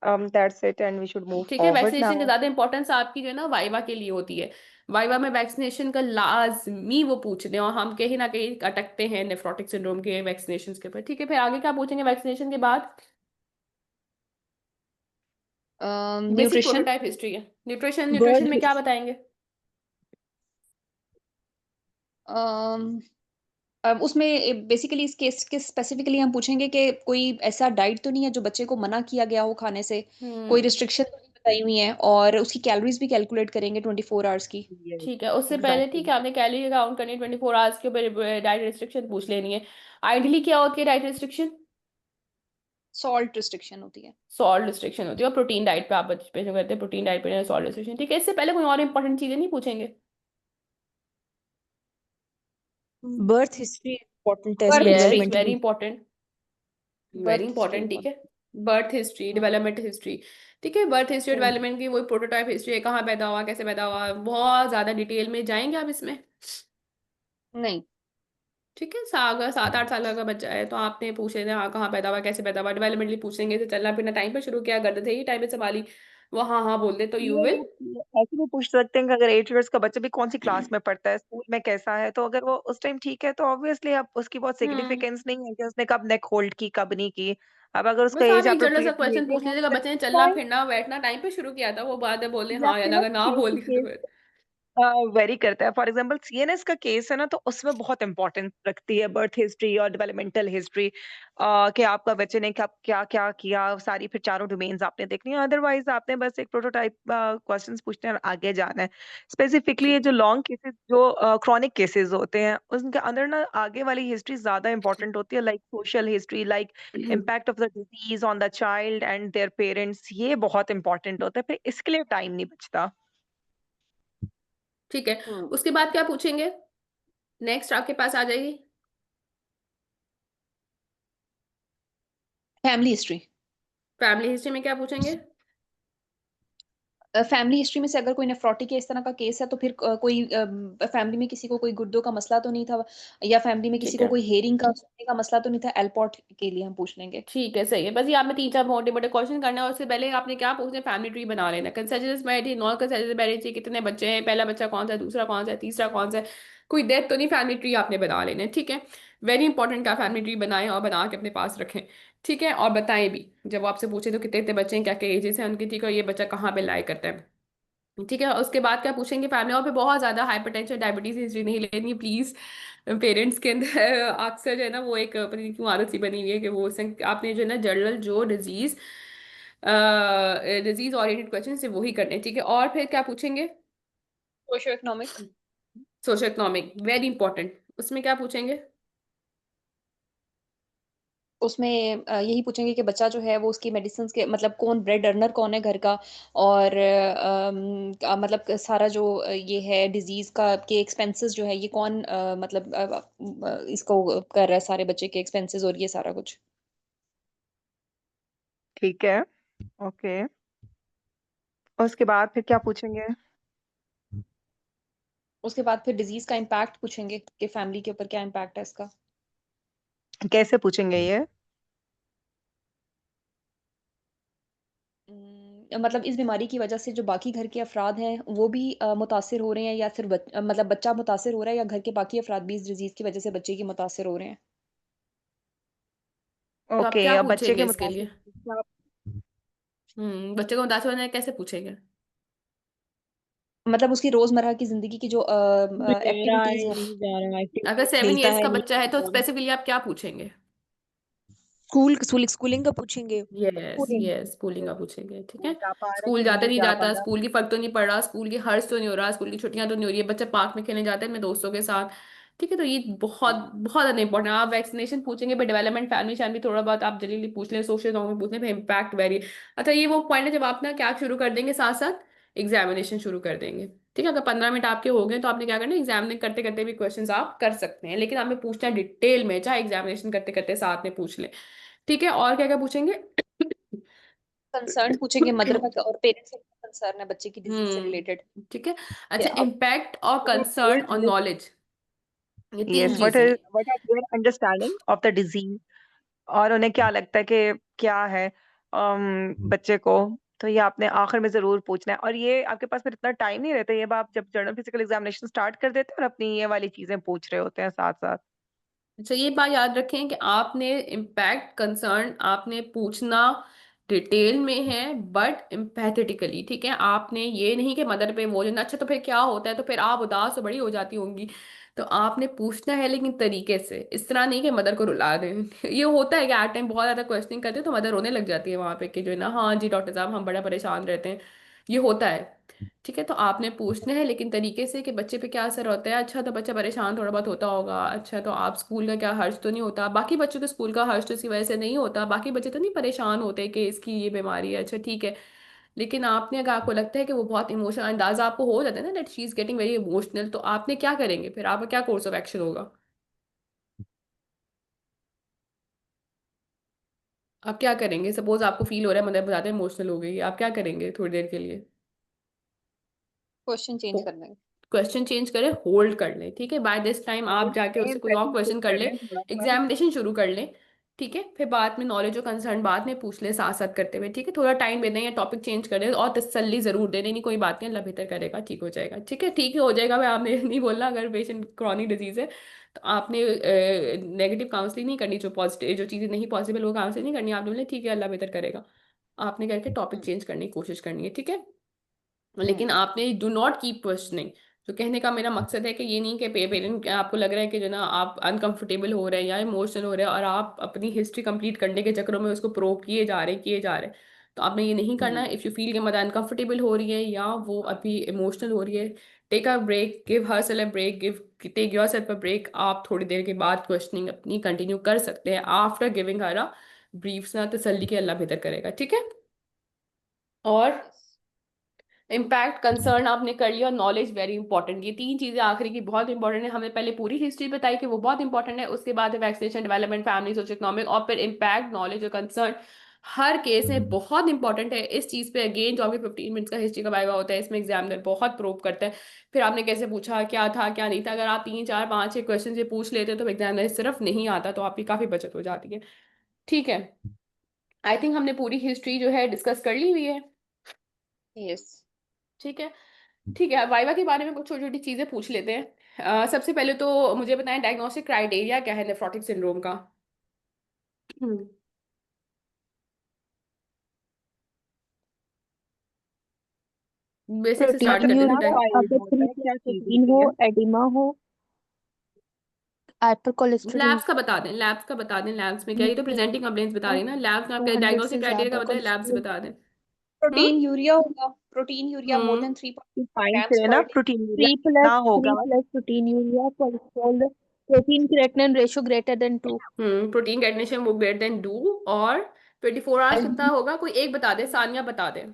Actually, that's it and we should move ठीक है, forward वैक्सीनेशन की now. ज्यादा इंपॉर्टेंस आपकी जो है ना वाइवा के लिए होती है। वाइवा में वैक्सीनेशन का लाजमी वो पूछते हैं, और हम कहीं ना कहीं अटकते हैं नेफ्रोटिक सिंड्रोम के वैक्सीनेशन के ऊपर। ठीक है, फिर आगे क्या पूछेंगे वैक्सीनेशन के बाद? Basic nutrition. प्रोटोटाइप हिस्ट्री है। न्यूट्रिशन, न्यूट्रिशन बर्ड में क्या बताएंगे? अब उसमें बेसिकली इस केस के स्पेसिफिकली हम पूछेंगे कि कोई ऐसा डाइट तो नहीं है जो बच्चे को मना किया गया हो खाने से, कोई हम्म। रिस्ट्रिक्शन तो नहीं बताई हुई है, और उसकी कैलोरीज भी कैलकुलेट करेंगे 24 आवर्स की। Yes, ठीक है, उससे पहले ठीक exactly. है आपने कैलोरी काउंट करनी है, 24 आवर्स के ऊपर डाइट रिस्ट्रिक्शन पूछ लेनी है। आइडियली क्या होती है डाइट रिस्ट्रिक्शन? सॉल्ट रिस्ट्रिक्शन होती है। सॉल्ट रिस्ट्रिक्शन होती है, और प्रोटीन डाइट पे आप बच्चे जो करते हैं, प्रोटीन डाइट पे सॉल्ट रिस्ट्रिक्शन। ठीक है, इससे पहले कोई और इंपॉर्टेंट चीजें नहीं पूछेंगे? बर्थ हिस्ट्री इम्पोर्टेंट है इसमें, birth history. Yes, very developmental. Important. Very birth history important. ठीक है, important. Birth history, development history. ठीक है, बर्थ हिस्ट्री डेवलपमेंट की वही प्रोटोटाइप हिस्ट्री है, कहाँ पैदा हुआ, कैसे पैदा हुआ, बहुत ज्यादा डिटेल में जाएंगे आप इसमें? नहीं। ठीक है, अगर 7-8 साल का बच्चा है तो आपने पूछ लेना, हाँ कहाँ पैदा हुआ, कैसे पैदा हुआ, डेवलपमेंटली पूछेंगे तो चलना फिरना टाइम पे शुरू किया, गर्दन ही टाइम पे संभाली, वो हाँ हाँ बोल दे तो यू ये विल। ऐसे भी पूछ सकते हैं कि अगर 8 इयर्स का बच्चा भी कौन सी क्लास में पढ़ता है, स्कूल में कैसा है, तो अगर वो उस टाइम ठीक है तो ऑब्वियसली अब उसकी बहुत हम्म। सिग्निफिकेंस नहीं है कि उसने कब नेक होल्ड की कब नहीं की। अब अगर उसका बस आप एज एक जनरल सा अप्रोप्रिएटली क्वेश्चन लेते पूछ हैं लीजिएगा, तो बच्चे ने that's चलना fine। फिरना बैठना टाइम पे शुरू किया था, वो बात है बोले या हाँ, या फिर अगर ना केस बोल टू दिया तो केस फिर। वेरी करता है। फॉर एग्जांपल सीएनएस का केस है ना, तो उसमें बहुत इंपॉर्टेंस रखती है बर्थ हिस्ट्री और डेवलपमेंटल हिस्ट्री, कि आपका बच्चे ने कब क्या क्या किया, सारी फिर चारों डोमेन्स आपने देखनी है। अदरवाइज आपने बस एक प्रोटोटाइप क्वेश्चंस पूछने और आगे जाना है। स्पेसिफिकली ये ठीक जो है। लॉन्ग केसेस, जो क्रॉनिक केसेस होते हैं, उनके अंदर ना आगे वाली हिस्ट्री ज्यादा इंपॉर्टेंट होती है, like social history, like impact of the disease on the child and their parents, ये बहुत इंपॉर्टेंट होता है, फिर इसके लिए टाइम नहीं बचता। ठीक है, उसके बाद क्या पूछेंगे? नेक्स्ट आपके पास आ जाएगी फैमिली हिस्ट्री। फैमिली हिस्ट्री में क्या पूछेंगे? फैमिली हिस्ट्री में से अगर कोई नेफ्रोटिक या इस तरह का केस है तो फिर कोई फैमिली में किसी को कोई गुर्दों का मसला तो नहीं था, या फैमिली में किसी ठीक को है, कोई हेयरिंग का सुनने का मसला तो नहीं था, एलपॉट के लिए हम पूछ लेंगे। ठीक है, सही है। बस ये आपने 3-4 मोटे मोटे क्वेश्चन करना है, और उससे पहले आपने क्या पूछना है, फैमिली ट्री बना लेना। Concessional marriage, non concessional marriage, कितने बच्चे हैं, पहला बच्चा कौन सा है, दूसरा कौन सा है, तीसरा कौन सा है, कोई डेथ तो नहीं, फैमिली ट्री आपने बना लेना है, ठीक है। वेरी इंपॉर्टेंट का फैमिली ट्री बनाएं और बना के अपने पास रखें, ठीक है। और बताएं भी, जब वो आपसे पूछे तो कितने कितने बच्चे हैं, क्या क्या एजेस हैं उनकी, ठीक है, और ये बच्चा कहाँ पे लाई करता है, ठीक है। उसके बाद क्या पूछेंगे, फैमिली, और फिर बहुत ज्यादा हाइपरटेंशन डायबिटीज हिस्ट्री नहीं लेनी प्लीज। पेरेंट्स के अंदर अक्सर जो है ना, वो एक पता नहीं क्यों आदत सी बनी हुई है कि वो आपने जो है ना जनरल जो डिजीज डिजीज ओरिएंटेड क्वेश्चन से वही करने हैं, ठीक है। और फिर क्या पूछेंगे, socio economic, social economic, very important, उसमें क्या पूछेंगे। उसमें यही पूछेंगे कि बच्चा जो है वो उसकी मेडिसिन के मतलब कौन ब्रेड अर्नर कौन है घर का, और मतलब सारा जो ये है डिजीज का के एक्सपेंसेस जो है ये कौन मतलब इसको कर रहा है, सारे बच्चे के एक्सपेंसेस और ये सारा कुछ। ठीक है, ओके। उसके बाद फिर क्या पूछेंगे? उसके बाद फिर डिजीज का इम्पैक्ट पूछेंगे कि फैमिली के ऊपर क्या इम्पैक्ट है इसका। कैसे पूछेंगे ये? मतलब इस बीमारी की वजह से जो बाकी घर के अफराद हैं वो भी मुतासिर हो रहे हैं, या फिर मतलब बच्चा मुतासिर हो रहा है, या घर के बाकी अफराद भी इस डिजीज की वजह से बच्चे की मुतासिर हो रहे हैं। तो आप ओके, क्या अब बच्चे पूछेंगे के इसके मुताबिक लिए। क्या? बच्चे को मुतासर होना है, कैसे पूछेंगे। मतलब उसकी रोजमर्रा की जिंदगी की जो जा रहा एक्टिविटीज है हैं। नहीं जा रहा, अगर एक्टिविटीज 7 खेलता ईयर्स है का नहीं बच्चा है तो खेलता, स्पेसिफिकली आप क्या पूछेंगे। स्कूलिंग का पूछेंगे। यस स्कूलिंग, यस, स्कूलिंग का पूछेंगे, ठीक है। जा पा रहा है स्कूल कि जाता नहीं नहीं जा पा जाता, रहा? स्कूल की फर्क तो नहीं पड़ रहा, स्कूल की हर्ष तो नहीं हो रहा, स्कूल की छुट्टियां तो नहीं हो रही है, बच्चा पार्क में खेलने जाता है अपने दोस्तों के साथ, ठीक है। तो ये बहुत बहुत ज्यादा इंपॉर्टेंट है। आप वैक्सीनेशन पूछेंगे, पर डेवलपमेंट, फैमिली फैमिली थोड़ा बहुत आप जल्दी पूछ लें, सोशल में पूछ लें, फिर इम्पैक्ट वेरी। अच्छा, ये वो पॉइंट है जब आप ना क्या शुरू कर देंगे, साथ साथ एग्जामिनेशन शुरू कर देंगे, ठीक है। अगर 15 मिनट आपके हो गए तो आपने क्या करना है, एग्जामिन करते करते भी क्वेश्चंस आप कर सकते हैं, लेकिन आपने पूछना है डिटेल में, चाहे एग्जामिनेशन करते करते साथ में पूछ लें, ठीक है। और क्या क्या पूछेंगे। कंसर्न पूछेंगे मदर का और पेरेंट्स का कंसर्न है बच्चे की डिजीज से रिलेटेड। ठीक है। अच्छा, इम्पैक्ट और कंसर्न और नॉलेज, ये 3 यस, चीजें हैं। What are their understanding of the disease, और उन्हें क्या लगता है कि क्या है बच्चे को। तो ये आपने आखिर में जरूर पूछना है, और ये आपके पास फिर इतना टाइम नहीं रहता, ये आप जब जर्नल फिजिकल एग्जामिनेशन स्टार्ट कर देते हैं और अपनी ये वाली चीजें पूछ रहे होते हैं साथ साथ। अच्छा, ये बात याद रखें कि आपने इम्पैक्ट कंसर्न आपने पूछना डिटेल में है, बट एम्पैथेटिकली, ठीक है। आपने ये नहीं कि मदर पे वो जो ना, अच्छा तो फिर क्या होता है, तो फिर आप उदास तो बड़ी हो जाती होंगी, तो आपने पूछना है लेकिन तरीके से, इस तरह नहीं कि मदर को रुला दें। ये होता है कि एट टाइम बहुत ज्यादा क्वेश्चनिंग करते हैं तो मदर रोने लग जाती है वहां पे कि जो है ना, हाँ जी डॉक्टर साहब हम बड़ा परेशान रहते हैं, ये होता है, ठीक है। तो आपने पूछना है लेकिन तरीके से कि बच्चे पे क्या असर होता है। अच्छा, तो बच्चा परेशान थोड़ा बहुत होता होगा, अच्छा तो आप स्कूल का क्या हर्ष तो नहीं होता, बाकी बच्चों के स्कूल का हर्ष तो इसी वजह से नहीं होता, बाकी बच्चे तो नहीं परेशान होते कि इसकी ये बीमारी है, अच्छा ठीक है। लेकिन आपने, अगर आपको लगता है कि वो बहुत इमोशनल, अंदाजा आपको हो जाता है ना that she is getting very emotional, तो आपने क्या करेंगे, फिर आपका क्या कोर्स ऑफ एक्शन होगा। आप क्या करेंगे, सपोज आपको फील हो रहा है मदर ज्यादा इमोशनल हो गई है, आप क्या करेंगे थोड़ी देर के लिए। क्वेश्चन चेंज करना है। क्वेश्चन चेंज करें, होल्ड कर लें, ठीक है। बाय दिस टाइम आप जाके मेन उससे कोई और सेटिंग क्वेश्चन कर कर ले, लें थोड़ा सा। एग्जामिनेशन शुरू कर लें, ठीक है। फिर बाद में नॉलेज और कंसर्न बाद में पूछ ले, साथ साथ करते हुए, ठीक है। थोड़ा टाइम दे दें या टॉपिक चेंज कर दें, और तसल्ली जरूर दे दें, नहीं कोई बात नहीं, अल्लाह बेहतर करेगा, ठीक हो जाएगा, ठीक है, ठीक हो जाएगा। भाई आपने नहीं बोलना, अगर पेशेंट क्रॉनिक डिजीज है तो आपने नेगेटिव काउंसलिंग नहीं करनी, जो पॉजिटिव जो चीज़ें नहीं पॉसिबल वो काउंसलिंग नहीं करनी, आपने बोले ठीक है अल्लाह बेहतर करेगा, आपने करके टॉपिक हम्म चेंज करने की कोशिश करनी है, ठीक है। लेकिन हम्म आपने डू नॉट कीप क्वेश्चनिंग। तो कहने का मेरा मकसद है कि ये नहीं कि पेरेंट आपको लग रहा है कि जो ना आप अनकंफर्टेबल हो रहे हैं या इमोशनल हो रहे हैं और आप अपनी हिस्ट्री कंप्लीट करने के चक्करों में उसको प्रोव किए जा रहे हैं, तो आपने ये नहीं करना हम्म है। इफ़ यू फील कि मदर अनकंफर्टेबल हो रही है या वो अभी इमोशनल हो रही है, take a break, give herself a break, give take yourself a break. आप थोड़ी देर के बाद क्वेश्चनिंग अपनी कंटिन्यू कर सकते हैं, after giving her a brief ना तसल्ली के, अल्लाह बेहतर करेगा, ठीक है। और यस। इम्पैक्ट कंसर्न आपने कर लिया, और नॉलेज वेरी इंपॉर्टेंट, ये 3 चीजें आखिरी की बहुत इंपॉर्टेंट है। हमने पहले पूरी हिस्ट्री बताई कि वो बहुत इंपॉर्टेंट है, उसके बाद vaccination, development, family, socio economic, और फिर इम्पैक्ट, नॉलेज और कंसर्न। हर केस में बहुत इंपॉर्टेंट है इस चीज़ पे। अगेन जो आपके 15 मिनट्स का हिस्ट्री का वाइवा होता है, इसमें एग्जामिनर बहुत प्रोव करता है। फिर आपने कैसे पूछा, क्या था क्या नहीं था, अगर आप 3 4 5 6 क्वेश्चन से पूछ लेते हो तो एग्जामिनर सिर्फ नहीं आता, तो आपकी काफ़ी बचत हो जाती है। ठीक है, आई थिंक हमने पूरी हिस्ट्री जो है डिस्कस कर ली हुई है। यस। ठीक है, ठीक है, वाइवा के बारे में कुछ छोटी छोटी चीज़ें पूछ लेते हैं। सबसे पहले तो मुझे बताएं डायग्नोस्टिक क्राइटेरिया क्या है नेफ्रोटिक सिंड्रोम का। बेसिक से स्टार्ट करते प्रोटीन थे। अगर 3+15 हो, एडिमा हो, हाइपर कोलेस्टेरोल लैब्स का बता दें, लैब्स का बता दें, लैब्स में क्या, ये तो प्रेजेंटिंग कंप्लेंट्स बता रही है ना, लैब्स में आपके 200 डायग्नोस्टिक से क्राइटेरिया ज्यादा का बताएं, लैब्स कोलेस्ट्रॉल बता दें। हम्म प्रोटीन यूरिया होगा, प्रोटीन यूरिया मोर देन हम्म 3.5 फाइन grams से per ना day। प्रोटीन यूरिया 3 कितना plus होगा? 3 plus protein urea cholesterol protein creatinine ratio greater than 2 protein calcium वो ग्रेटर देन डू, और 24 आवर्स कितना होगा, कोई एक बता दे, सानिया बता दे।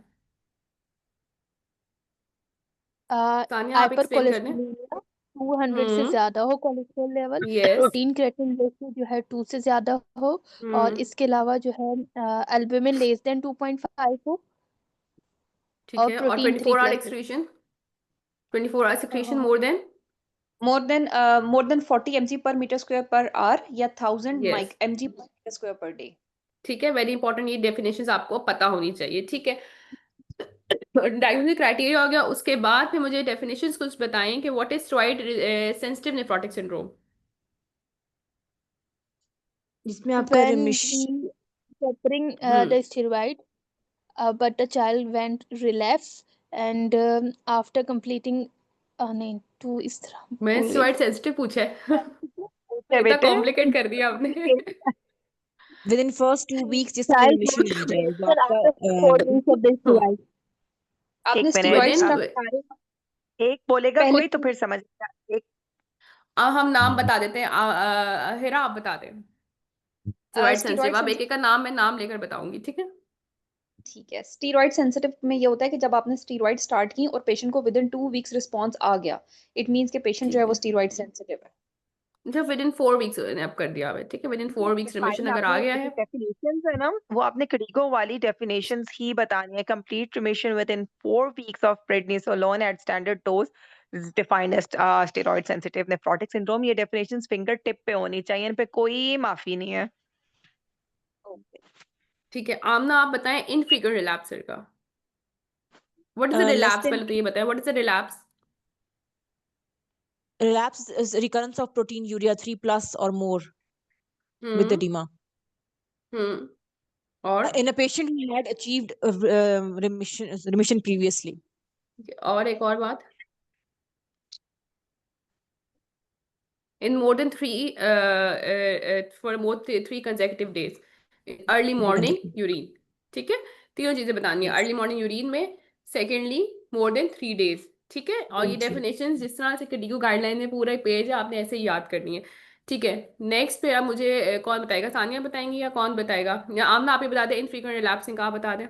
सानिया आप हाइपर एक्सप्लेन कर दें। कोलेस्टेरोल 200 से हम्म ज्यादा हो cholesterol level, yes. Protein creatinine ratio जो है 2 से ज्यादा हो, और हम्म इसके अलावा जो है एल्बुमिन लेस देन 2.5 हो, ठीक और है, और प्रोटीन 3 24 आवर प्लस हो। Excretion, 24 hour excretion more than 40 mg per meter square per hour या 1000 yes. mg per meter square per day। ठीक है, वेरी इंपॉर्टेंट, ये डेफिनेशंस आपको पता होनी चाहिए। ठीक है, डायग्नोस्टिक क्राइटेरिया हो गया, उसके बाद फिर मुझे डेफिनेशंस कुछ बताएं कि what is steroid sensitive nephrotic syndrome. जिसमें आपका when रिमिश he suffering hmm the steroid, but the child went relapse and after completing नहीं तो इस तरह मैंने भूल गई। स्टेरॉइड सेंसिटिव पूछा है। पूछे इतना बेटे। कॉम्प्लिकेट कर दिया आपने। विद इन फर्स्ट 2 वीक्स जिसमें Child रिमिशन was आ जाए, जो cancer आपका after 4 weeks of the हाँ, steroid. आपने एक मिनट, विद स्टीरॉइड्स इन का अब सारे एक बोलेगा पहले कोई तो फिर समझेगा। एक हम नाम बता देते हैं। हेरा आप बता दें स्टेरॉइड सेंसिटिव, स्टीरॉइड अब एक एक का नाम मैं नाम लेकर बताऊंगी, ठीक है। ठीक है। स्टीरॉइड सेंसिटिव में ये होता है कि जब आपने स्टीरॉइड स्टार्ट की और पेशेंट को विद इन 2 वीक्स रिस्पॉन्स आ गया, इट मीन्स के पेशेंट जो है ठीक वो है, स्टीरॉइड सेंसिटिव है। जब विद इन 4 वीक्स अब कर दिया है, ठीक है, within 4 weeks remission fine, अगर आ आपने गया जो है। डेफिनेशंस है ना, वो आपने क्रिगो वाली डेफिनेशंस ही बतानी है। Complete remission within 4 weeks of prednisolone at standard dose is defined as steroid sensitive nephrotic syndrome. ये डेफिनेशंस फिंगर टिप पे होनी चाहिए, इन पे कोई माफी नहीं है। ठीक है, आमना आप बताएं इनफ्रीक्वेंट रिलैप्सर का, what is the less relapse, then पहले तो ये बताएं what is the relapse. relapse is recurrence of protein urea 3 plus or more with hmm edema हम्म और in a patient who had achieved remission previously. और एक और बात, in more than for more 3 consecutive days, early morning Consecutive. Urine. ठीक है, तीनों चीजें बतानी है, Yes. अर्ली मॉर्निंग यूरिन में, सेकेंडली मोर देन 3 days। ठीक है, और ये Then 3. डेफिनेशन जिस तरह से डीयू गाइडलाइन में पूरा पेज है, आपने ऐसे ही याद करनी है। ठीक है, नेक्स्ट पे अब मुझे कौन बताएगा, सानिया बताएंगी या कौन बताएगा, या आमना आप ही बता दें इनफ्रीक्वेंट रिलैप्सिंग का, आप बता दें।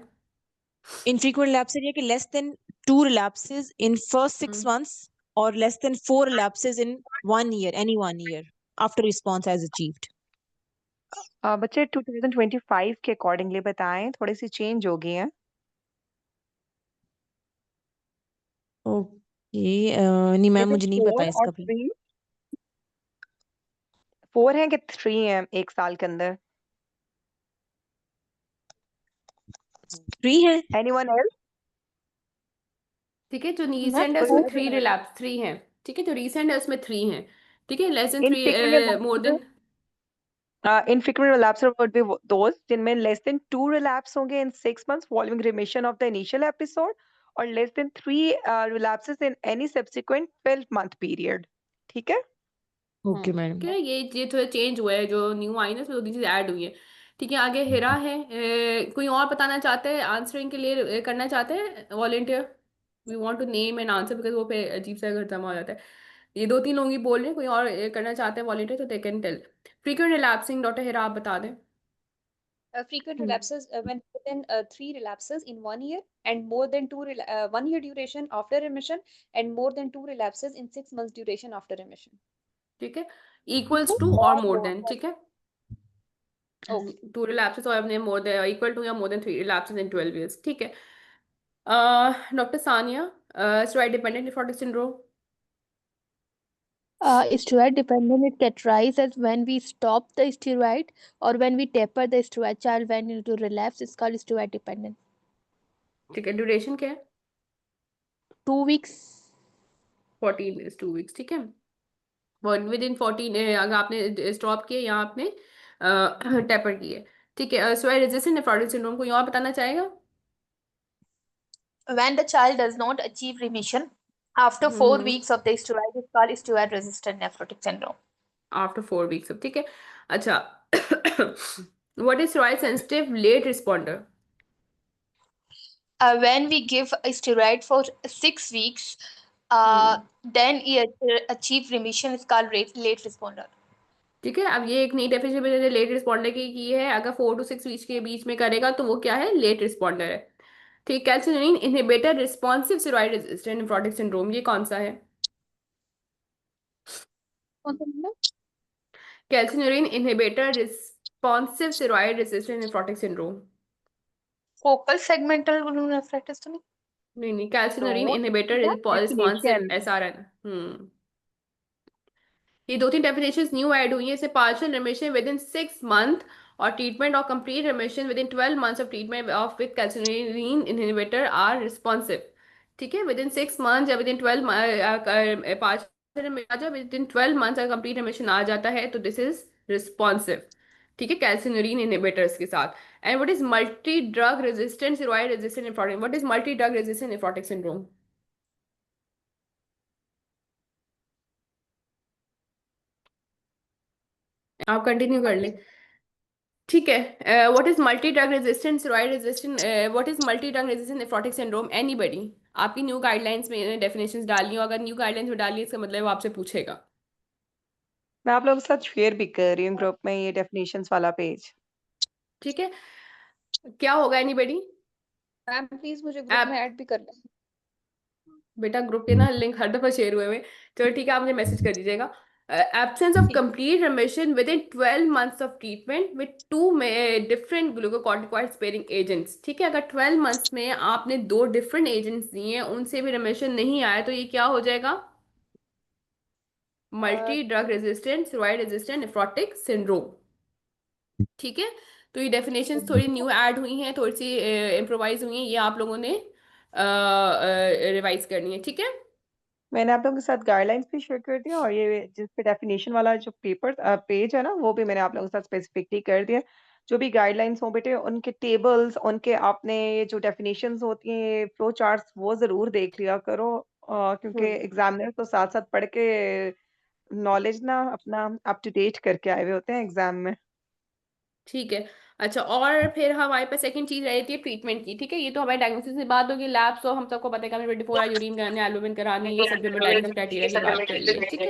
Infrequent relapse है कि less than 2 relapses in first 6 months or less than 4 relapses in 1 year, any 1 year after response has achieved. बच्चे 2025 के अकॉर्डिंगली बताएं, थोड़ी सी चेंज हो गई है। Okay, नहीं मैम, इज इट मुझे नहीं पता 4 और इसका भी। 3? 4 है कि 3 है एक साल के अंदर? 3 है। Anyone else? ठीक है, जो मैं रीसेंट है कोई उसमें और 3 बता दे। रिलैप्स, 3 हैं। ठीक है, जो रीसेंट है उसमें 3 हैं। ठीक है, less than 3, infrequent more than. Infrequent relapses would be those जिनमें less than 2 relapse होंगे in 6 months following remission of the initial episode, और less than 3 relapses in any subsequent 12-month period. ठीक है? Okay madam. ठीक है, ये थोड़ा change हुआ है, जो न्यू आई ना उसमें 2 चीजें ऐड हुई है। ठीक है, आगे हेरा है, कोई और बताना चाहते हैं, आंसरिंग के लिए करना चाहते हैं volunteer. We want to name and answer because वो पे अजीब सा घर जमा हो जाता है। ये 2 3 लोग ही बोल रहे हैं, कोई और करना चाहते हैं वॉलेंटियर तो they can tell. Frequent relapsing doctor Hera आप बता दें। Frequent relapses when more than 3 relapses in 1 year and more than 1 year duration after remission and more than 2 relapses in 6 months duration after remission। ठीक है, equals to और more than. ठीक है, okay, 2 relapses और अपने मोर देन इक्वल टू या more than 3 relapses इन 12 years, ठीक है। Doctor Sania, steroid dependent nephrotic syndrome. Steroid dependent, it characterizes when we stop the steroid or when we taper the steroid. Child went into relapse. It's called steroid dependent. ठीक है, duration क्या है? 2 weeks. 14 days, 2 weeks, ठीक है। With in 14, अगर आपने stop किए या आपने टेपर किए, ठीक है। स्टेरॉइड रेजिस्टेंट नेफ्रोटिक सिंड्रोम को और बताना चाहेगा? When the child does not achieve remission after 4 weeks of the steroid, it's called steroid resistant nephrotic syndrome. After 4 weeks अब, ठीक है। अच्छा, what is steroid sensitive late responder? When we give a steroid for 6 weeks, then he achieve remission, is called late responder. ठीक है, अब ये एक नई डेफिनेशन मैंने लेट रिस्पॉन्डर की है। अगर 4 to 6 वीक्स के बीच में करेगा तो वो क्या है? लेट रिस्पॉन्डर है, ठीक। Calcineurin inhibitor responsive steroid resistant nephrotic syndrome, ये कौन सा है? कौन सा मतलब? Calcineurin inhibitor responsive steroid resistant nephrotic syndrome. Focal segmental glomerulonephritis तो नहीं? नहीं, कैल्सिनिन तो इनहिबिटर रिस्पॉन्सिव definition SRN। ये 2-3 डेफिनेशंस न्यू ऐड हुई हैं। इसे partial remission within 6 month और ट्रीटमेंट और complete remission within 12 months of treatment of with calcineurin inhibitor are responsive, ठीक है। विद इन 6 months या within 12 partial remission within 12 months अगर complete remission आ जाता है तो दिस इज रिस्पॉन्सिव, ठीक है, कैल्सिनिन इनहिबिटर्स के साथ। And what is multi drug resistant steroid resistant nephrotic, what is multi drug resistant nephrotic syndrome? आप कंटिन्यू कर लें, ठीक है। What is multi drug resistant steroid resistant, what is multi drug resistant nephrotic syndrome? Anybody? आपकी new guidelines में definitions डाली हो, अगर न्यू गाइडलाइंस में डाली है इसका मतलब वो आपसे पूछेगा, मैं आप लोगों के साथ शेयर भी कर रही हूँ ग्रुप में ये डेफिनेशंस वाला पेज। ठीक है। क्या होगा एनीबडी? मैम प्लीज मुझे ग्रुप में ऐड भी कर लें। बेटा ग्रुप के ना लिंक हर दफा शेयर हुए हुए, चलो ठीक है, आप मुझे मैसेज कर दीजिएगा। Absence of complete remission within 12 months of treatment with 2 different glucocorticoid sparing agents, ठीक है। अगर 12 months में आपने 2 डिफरेंट एजेंट्स दिए हैं, उनसे भी रिमिशन नहीं आया तो ये क्या हो जाएगा? Multi drug resistant steroid resistant nephrotic syndrome, ठीक है। तो ये डेफिनेशंस थोड़ी न्यू ऐड हुई हैं, थोड़ी सी इम्प्रोवाइज हुई हैं, ये आप लोगों ने रिवाइज करनी है, ठीक है। मैंने आप लोगों के साथ गाइडलाइंस भी शेयर कर दिया और ये जिस पे डेफिनेशन वाला जो पेपर पेज है ना वो भी मैंने आप लोगों के साथ स्पेसिफिकली कर दिया। जो भी गाइडलाइंस हो बेटे उनके टेबल्स उनके आपने ये जो डेफिनेशंस होती हैं फ्लो चार्ट्स वो जरूर देख लिया करो, क्योंकि एग्जामिनर तो साथ साथ पढ़ के नॉलेज ना अपना अप टू डेट करके आए हुए होते हैं एग्जाम में। ठीक है। अच्छा, और फिर हमारे पास सेकंड चीज रहती है ट्रीटमेंट की, ठीक है। ये तो हमारे डायग्नोसिस की बात होगी, लैब्स तो हम सबको पता है कि हमें 24 आवर यूरिन कराने, एल्बुमिन करानी है, ये सब जो हमने डायग्नोसिस क्राइटेरिया की बात कर ली है, ठीक है।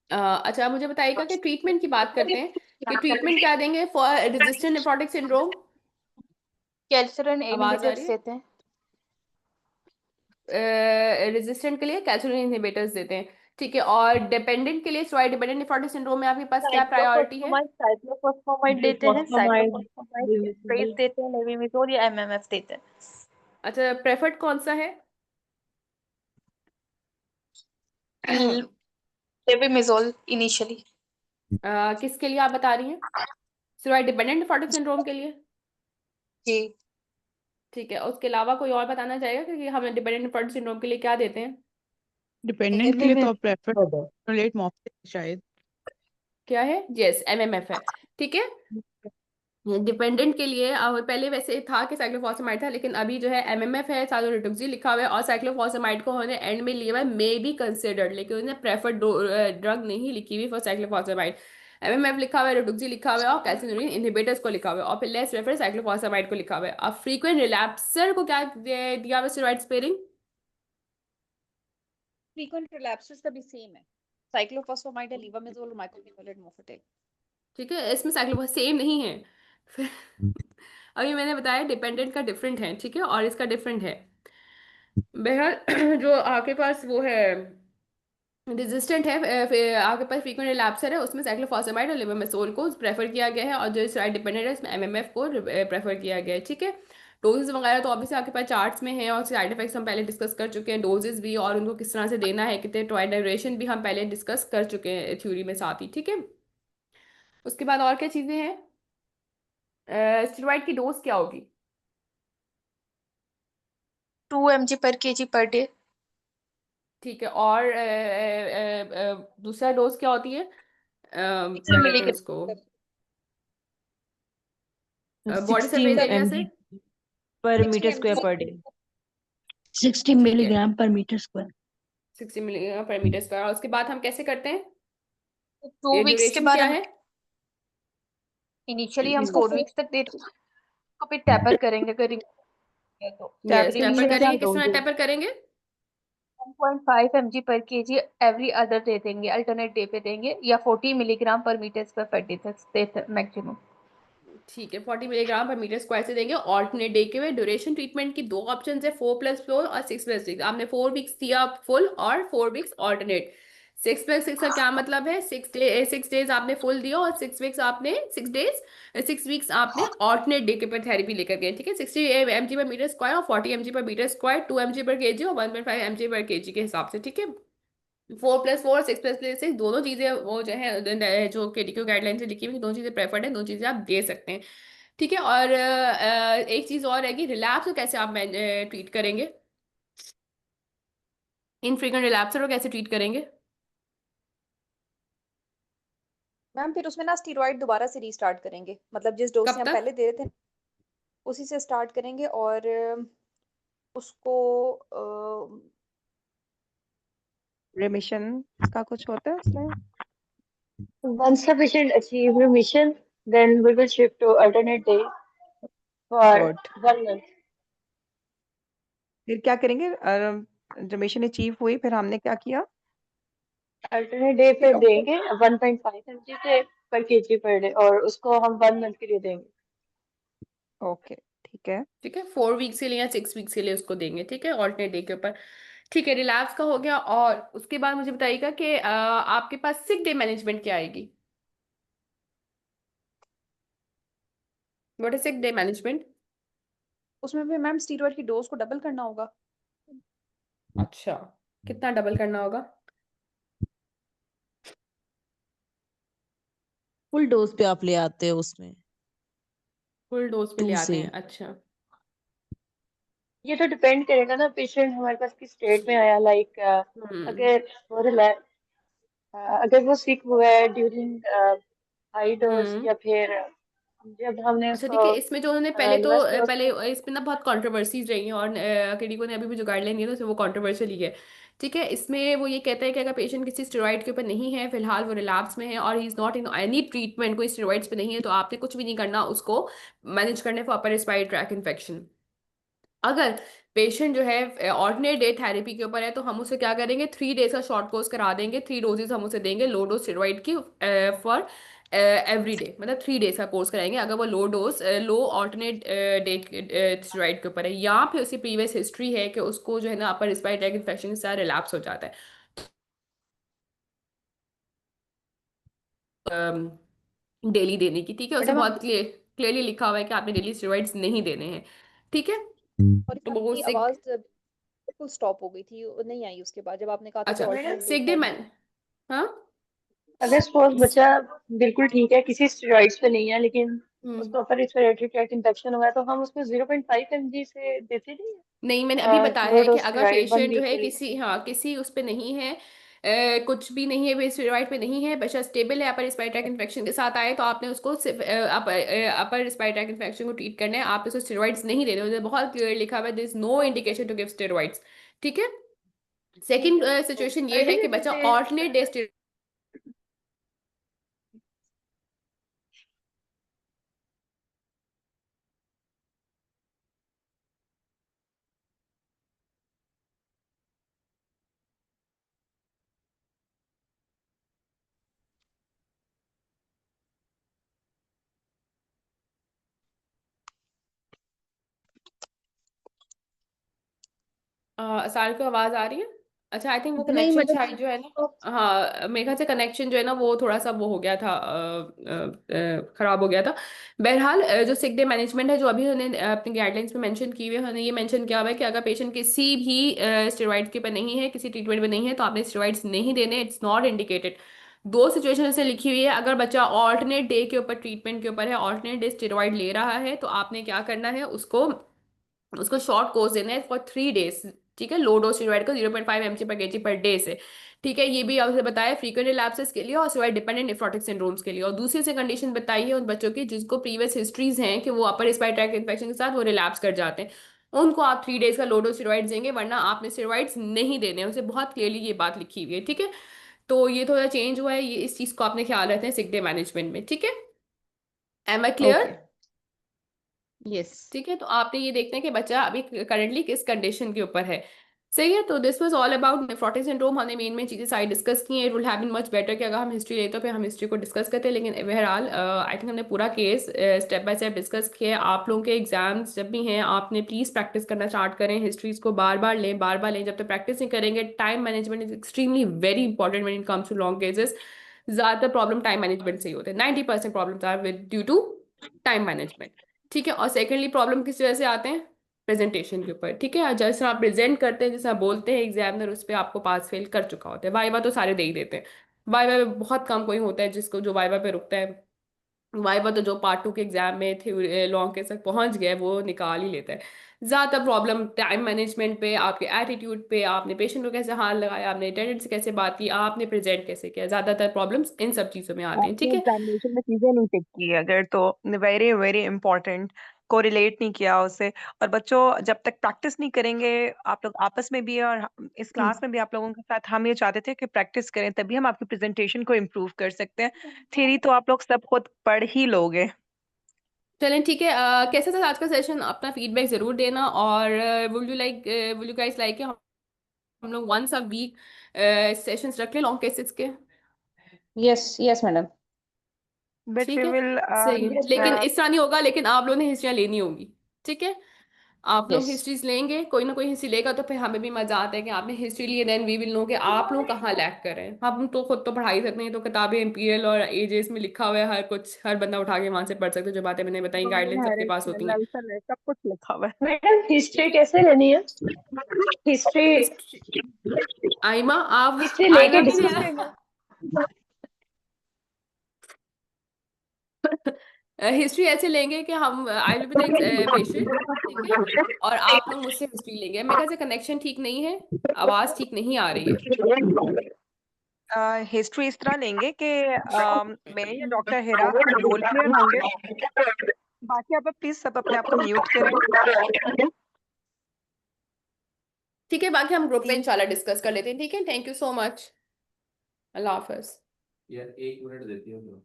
अच्छा, मुझे बताइएगा कि ट्रीटमेंट की बात करते हैं कि ट्रीटमेंट क्या देंगे for resistant nephrotic syndrome? Calcium आवाज आ रही इनहिबिटर्स देते हैं। है? रेजिस्टेंट के लिए कैल्शियम इनहिबिटर्स देते हैं, ठीक है। और डिपेंडेंट के लिए स्टेरॉइड डिपेंडेंट नेफ्रोटिक सिंड्रोम में आपके पास क्या प्रायोरिटी है? साइक्लोफॉस्फेमाइड देते हैं, ग्लूकोसामाइड, साइक्लोफॉस्फेमाइड स्प्रेस देते हैं, लेविमिसोल या एमएमएफ देते हैं। अच्छा, प्रेफर्ड कौन सा है? लेविमिसोल इनिशियली। किसके लिए आप बता रही हैं? स्टेरॉइड डिपेंडेंट नेफ्रोटिक सिंड्रोम के लिए, जी। ठीक है। उसके अलावा कोई और बताना चाहेगा कि हम डिपेंडेंट नेफ्रोटिक सिंड्रोम के लिए क्या देते हैं? डिपेंडेंट के लिए तो आप प्रेफर लेट मॉर्फिन शायद। क्या है? यस, एमएमएफ है, ठीक है। डिपेंडेंट के लिए पहले वैसे था कि साइक्लोफॉसमाइड था, लेकिन अभी जो है एमएमएफ है, साथ में रिटुक्सी लिखा हुआ है, और साइक्लोफॉसमाइड को उन्होंने एंड में लिया हुआ है मे बी कंसिडर्ड, लेकिन उन्होंने प्रेफर्ड ड्रग नहीं लिखी हुई फॉर साइक्लोफॉसमाइड। एमएमएफ लिखा हुआ है, रिटुक्सी लिखा हुआ है, और कैल्सिनुरिन इनहिबिटर्स को लिखा हुआ है, और फिर लेस रेफर साइक्लोफॉसमाइड को लिखा हुआ है। अब फ्रीक्वेंट रिलैप्सर को क्या दिया हुआ है? Steroid sparing. फ्रीक्वेंट रिलैप्सेस का भी सेम है, साइक्लोफॉस्फेमाइड, लीवामेज़ोल और माइक्लोनिकोलेट मॉर्फेटेल। ठीक है, इसमें साइक्लोफॉस सेम नहीं है। फिर अभी मैंने बताया डिपेंडेंट का डिफरेंट है, ठीक है, और इसका डिफरेंट है। बहरहाल जो आपके पास वो है रेजिस्टेंट है, फिर आपके पास फ्रीक्वेंट रिलैप्सर है, उसमें साइक्लोफॉस्फेमाइड और लेवोमेसोल को प्रेफर किया गया है, और जो स्टेरॉइड डिपेंडेंट है उसमें एमएमएफ को प्रेफर किया गया है, ठीक है। डोजेस वगैरह तो ऑब्वियसली आपके पास चार्ट्स में है, और साइड इफेक्ट्स हम पहले डिस्कस कर चुके हैं, डोजेस भी और उनको किस तरह से देना है, कितने ट्रायल ड्यूरेशन भी हम पहले डिस्कस कर चुके हैं थ्योरी में साथ ही, ठीक है। उसके बाद और क्या चीज़ें हैं, स्टेरॉइड की डोज क्या होगी? 2 mg/kg per day। ठीक है, और दूसरा डोज क्या होती है, क्या 60 कहते हैं milligram उसको, बॉडी 60 सरफेस एरिया से? mg per 60 meter square mg per day. 60 ठीक है, मिलीग्राम पर मीटर स्क्वायर। 60 mg/m², और उसके बाद हम कैसे करते हैं, 2 ये वीक्स के ड्यूरेशन बाद क्या हम है? इनिशियली हम इसको 4 वीक्स तक दे रहे हैं, उसको फिर टैपर करेंगे अगर require है तो यस, टैपरिंग टैपर इनिशियल क्या करेंगे, किस तरह डोज? टैपर करेंगे? 1.5 mg/kg एवरी अदर दे देंगे, अल्टरनेट डे पे देंगे, या 40 मिलीग्राम पर मीटर स्क्वायर पर डे तक मैक्सिमम। ठीक है, 40 mg/m² से देंगे ऑल्टरनेट डे के हुए। ड्यूरेशन ट्रीटमेंट की दो ऑप्शन है, 4+4 और 6+6। आपने 4 वीक्स दिया फुल और 4 वीक्स ऑल्टरनेट। 6+6 का क्या मतलब है, 6 डेज आपने फुल दिया और 6 वीक्स आपने 6 वीक्स आपने ऑल्टरनेट डे के पर थेरेपी लेकर गए, ठीक है। 60 mg/m² और 40 mg/m², 2 mg/kg और 1.5 mg/kg के हिसाब से, ठीक है। 4+4, 6+6 दोनों चीजें वो जो है जो केडीक्यू गाइडलाइन से लिखी हुई दोनों चीजें प्रेफर्ड है, दोनों चीजें आप दे सकते हैं, ठीक है। और एक चीज और है कि रिलैप्स को कैसे आप ट्रीट करेंगे, इनफ्रीक्वेंट रिलैप्सर को कैसे ट्रीट करेंगे? मैम फिर उसमें ना स्टीरॉइड दोबारा से रीस्टार्ट करेंगे, मतलब जिस डोज से कब हम तक? पहले दे रहे थे उसी से स्टार्ट करेंगे, और उसको रिमिशन का कुछ होता है उसमें? Once the patient achieve remission, then we will shift to alternate day for good. 1 month. फिर क्या करेंगे? रिमिशन अचीव हुई, फिर हमने क्या किया? Alternate day पे देंगे 1.5 mg से पर kg पर डे, और उसको हम 1 मंथ के लिए देंगे। ओके, ठीक है। ठीक है, 4 वीक्स के लिए या 6 वीक्स के लिए उसको देंगे, ठीक है, ऑल्टरनेट डे के ऊपर। ठीक है, रिलैप्स का हो गया, और उसके बाद मुझे बताइएगा कि आपके पास सिक डे मैनेजमेंट क्या आएगी? What is sick day management? उसमें भी मैम स्टीरॉइड की डोज को डबल करना होगा। अच्छा, कितना डबल करना होगा? फुल डोज पे आप ले आते हो उसमें फुल डोज पे ले 2 आते से। हैं, अच्छा। ये तो डिपेंड करेगा ना पेशेंट हमारे पास किस स्टेट में आया, लाइक हम्म। अगर वो अगर वो सिक हुआ है ड्यूरिंग हाई डोज, हम्म। या फिर जब हमने अच्छा, उसको देखिए, इसमें जो उन्होंने पहले तो लोएस्ट डोज पहले पे। इसमें ना बहुत कंट्रोवर्सीज रही हैं, और केडीको ने अभी भी जो गाइडलाइन दी है तो वो कंट्रोवर्शियल ही है, ठीक है। इसमें वो ये कहता है कि अगर पेशेंट किसी स्टेरॉइड के ऊपर नहीं है, फिलहाल वो रिलैप्स में है और ही is not in any treatment, कोई स्टेरॉइड्स पे नहीं है, तो आपने कुछ भी नहीं करना उसको मैनेज करने for upper respiratory track infection. अगर पेशेंट जो है ऑर्डिनेट डे थेरेपी के ऊपर है, तो हम उसे क्या करेंगे, 3 डेज का शॉर्ट कोर्स करा देंगे, 3 डोजेज हम उसे देंगे लो डोज स्टेरॉइड की फॉर एवरी डे, मतलब 3 डेज का कोर्स कराएंगे अगर वो लो ऑल्टरनेट डे स्टेरॉइड के ऊपर है, या फिर उसकी प्रीवियस हिस्ट्री है कि उसको जो है ना अपर रिस्पायरेटरी ट्रैक इन्फेक्शन के साथ रिलैप्स हो जाता है। डेली देने की, ठीक है, उसमें मैडम बहुत आपकी क्लियरली लिखा हुआ है कि आपने डेली स्टेरॉइड्स नहीं देने हैं, ठीक है। सॉरी तो मैम, वो आपकी सिक, आवाज बिल्कुल स्टॉप हो गई थी, वो नहीं आई उसके बाद जब आपने कहा था कि अच्छा, मैडम ऑल्टरनेट डे सिक डे थेरेपी। मैन, हाँ। अगर सपोज बच्चा बिल्कुल ठीक है, किसी स्टेरॉइड्स पे नहीं है, लेकिन हम्म। उसको अपर रिस्पिरेटरी ट्रैक्ट इन्फेक्शन हुआ है, तो हम उसको 0.5 mg से देते नहीं नहीं, मैंने अभी है बताया लो है कि डोज अगर स्टेरॉइड वन पेशेंट जो वीक है के लिए। किसी, हाँ, किसी उस पे नहीं है, कुछ भी नहीं है, वे स्टेरॉइड पे नहीं है, बच्चा स्टेबल है, अपर रिस्पायरेटरी ट्रैक्ट इन्फेक्शन के साथ आए, तो आपने उसको सिर्फ अपर रिस्पायरेटरी ट्रैक्ट इन्फेक्शन को ट्रीट करना है, आप उसको स्टेरॉइड्स नहीं दे रहे हो, बहुत क्लियर लिखा हुआ है, there is no indication to give steroids, ठीक है। ठीक सेकंड है, तो सिचुएशन ये है कि अल्टरनेट बच्चा डे। Alternate day. सार को आवाज आ रही है? अच्छा, आई थिंक वो इतना ही कनेक्शन मतलब शायद जो है ना, हाँ मेरे ख्याल से कनेक्शन जो है ना वो थोड़ा सा वो हो गया था, खराब हो गया था। बहरहाल जो सिक डे मैनेजमेंट है जो अभी उन्होंने अपनी गाइडलाइंस में मेंशन की हुई है, उन्होंने ये मेंशन किया हुआ है कि अगर पेशेंट किसी भी स्टेरॉइड के पर नहीं है, किसी ट्रीटमेंट में नहीं है, तो आपने स्टेरॉइड्स नहीं देने, इट्स नॉट इंडिकेटेड। दो सिचुएशन से लिखी हुई है, अगर बच्चा ऑल्टरनेट डे के ऊपर ट्रीटमेंट के ऊपर है, ऑल्टरनेट डे स्टेरॉइड ले रहा है, तो आपने क्या करना है, उसको उसको शॉर्ट कोर्स देना है फॉर 3 डेज। ठीक है, लो डोज स्टेरॉइड का 0.5 mg/kg पर डे से। ठीक है, ये भी आपसे बताया फ्रीक्वेंट रिलैप्सेस के लिए और स्टेरॉइड डिपेंडेंट नेफ्रोटिक सिंड्रोम्स के लिए। और दूसरी से कंडीशन बताई है उन बच्चों की जिसको प्रीवियस हिस्ट्रीज हैं कि वो अपर रिस्पायरेटरी ट्रैक्ट इन्फेक्शन के साथ वो रिलैप्स कर जाते हैं, उनको आप 3 डेज का लो डोज स्टेरॉइड्स देंगे, वरना आपने स्टेरॉइड्स नहीं देने हैं। उसे बहुत क्लियरली ये बात लिखी हुई है। ठीक है, तो ये थोड़ा चेंज हुआ है, ये इस चीज को आपने ख्याल रखते हैं सिक डे मैनेजमेंट में। ठीक है, am I clear? Okay. Yes. ठीक है, तो आपने ये देखते हैं कि बच्चा अभी करंटली किस कंडीशन के ऊपर है। सही है, तो this was all about nephrotic syndrome. हमने मेन चीजें सारी डिस्कस की हैं। It would have been much better कि अगर हम हिस्ट्री लेते तो फिर हम हिस्ट्री को डिस्कस करते, लेकिन बहरहाल आई थिंक हमने पूरा case step by step discuss किया है। आप लोगों के एग्जाम्स जब भी हैं, आपने प्लीज प्रैक्टिस करना स्टार्ट करें, हिस्ट्रीज को बार बार लें, बार बार लें। जब तक प्रैक्टिस नहीं करेंगे, time management is extremely very important when it comes to long cases. ज्यादातर प्रॉब्लम टाइम मैनेजमेंट से ही होते हैं, 90% problem are with due to time management. ठीक है, और सेकेंडली प्रॉब्लम किस वजह से आते हैं, प्रेजेंटेशन के ऊपर। ठीक है, और जैसे आप प्रेजेंट करते हैं, जैसे आप बोलते हैं, एग्जामिनर उस पर आपको पास फेल कर चुका होता है। वाइवा तो सारे दे ही देते हैं, वाइवा में बहुत कम कोई होता है जिसको जो वाइवा पे रुकता है। वाइवा तो जो पार्ट 2 के एग्जाम में थे लॉन्ग के तक पहुंच गए वो निकाल ही लेता है। ज्यादातर प्रॉब्लम टाइम मैनेजमेंट पे, आपके एटीट्यूड पे, आपने पेशेंट को कैसे हाथ लगाया, आपने अटेंडेंट से कैसे बात की, आपने प्रेजेंट कैसे किया, ज्यादातर प्रॉब्लम्स इन सब चीजों में आते हैं। ठीक आपने है, एग्जामिनेशन में चीजें नहीं टिक की अगर, तो वेरी वेरी इंपॉर्टेंट, कोरिलेट नहीं किया उससे। और बच्चों जब तक प्रैक्टिस नहीं करेंगे, आप लोग आपस में भी और इस क्लास में भी आप लोगों के साथ, हम ये चाहते थे कि प्रैक्टिस करें, तभी हम आपकी प्रेजेंटेशन को इम्प्रूव कर सकते हैं। थ्योरी तो आप लोग सब खुद पढ़ ही लोगे। चलें ठीक है। कैसा था आज का सेशन, अपना फीडबैक जरूर देना। और वुड यू गाइस लाइक हम लोग वंस अ वीक सेशंस रख लें लॉन्ग केसेस के? Yes yes madam. But we ठीक है, विल सही है, लेकिन इस तरह नहीं होगा, लेकिन आप लोगों ने हिस्ट्रियाँ लेनी होंगी। ठीक है, आप लोग यस। हिस्ट्रीज लेंगे, कोई ना कोई हिस्ट्री लेगा, तो फिर हमें भी मजा आता है कि आपने हिस्ट्री ली है, देन वी विल नो कि आप लोग कहाँ लैग कर रहे हैं। हम तो खुद तो पढ़ाई सकते हैं, तो किताबें इंपीरियल और एजेस में लिखा हुआ है, हर कुछ हर बंदा उठा के वहां से पढ़ सकते हैं। जो बातें मैंने बताई गाइडलाइन सबके पास होती हैं। नेल्सन है, सब कुछ लिखा हुआ है। मैडम हिस्ट्री कैसे लेनी है? हिस्ट्री हिस्ट्री, आइमा आप, हिस्ट्री आइमा लेके भी डिस्कस देना। करना। हिस्ट्री ऐसे लेंगे कि हम I will be the patient. ठीक है, और आप लोग मुझसे हिस्ट्री लेंगे। मेरे ख्याल से कनेक्शन ठीक नहीं है, आवाज ठीक नहीं आ रही है। हिस्ट्री इस तरह लेंगे कि मैं या डॉक्टर हिरा रोल प्लेयर होंगे। बाकी आप प्लीज सब अपने आप को म्यूट करें। ठीक है, बाकी हम ग्रुप में तीन इंशाल्लाह डिस्कस कर लेते हैं। ठीक है, थैंक यू सो मच, अल्लाह हाफिज। यार 1 मिनट देती हो तो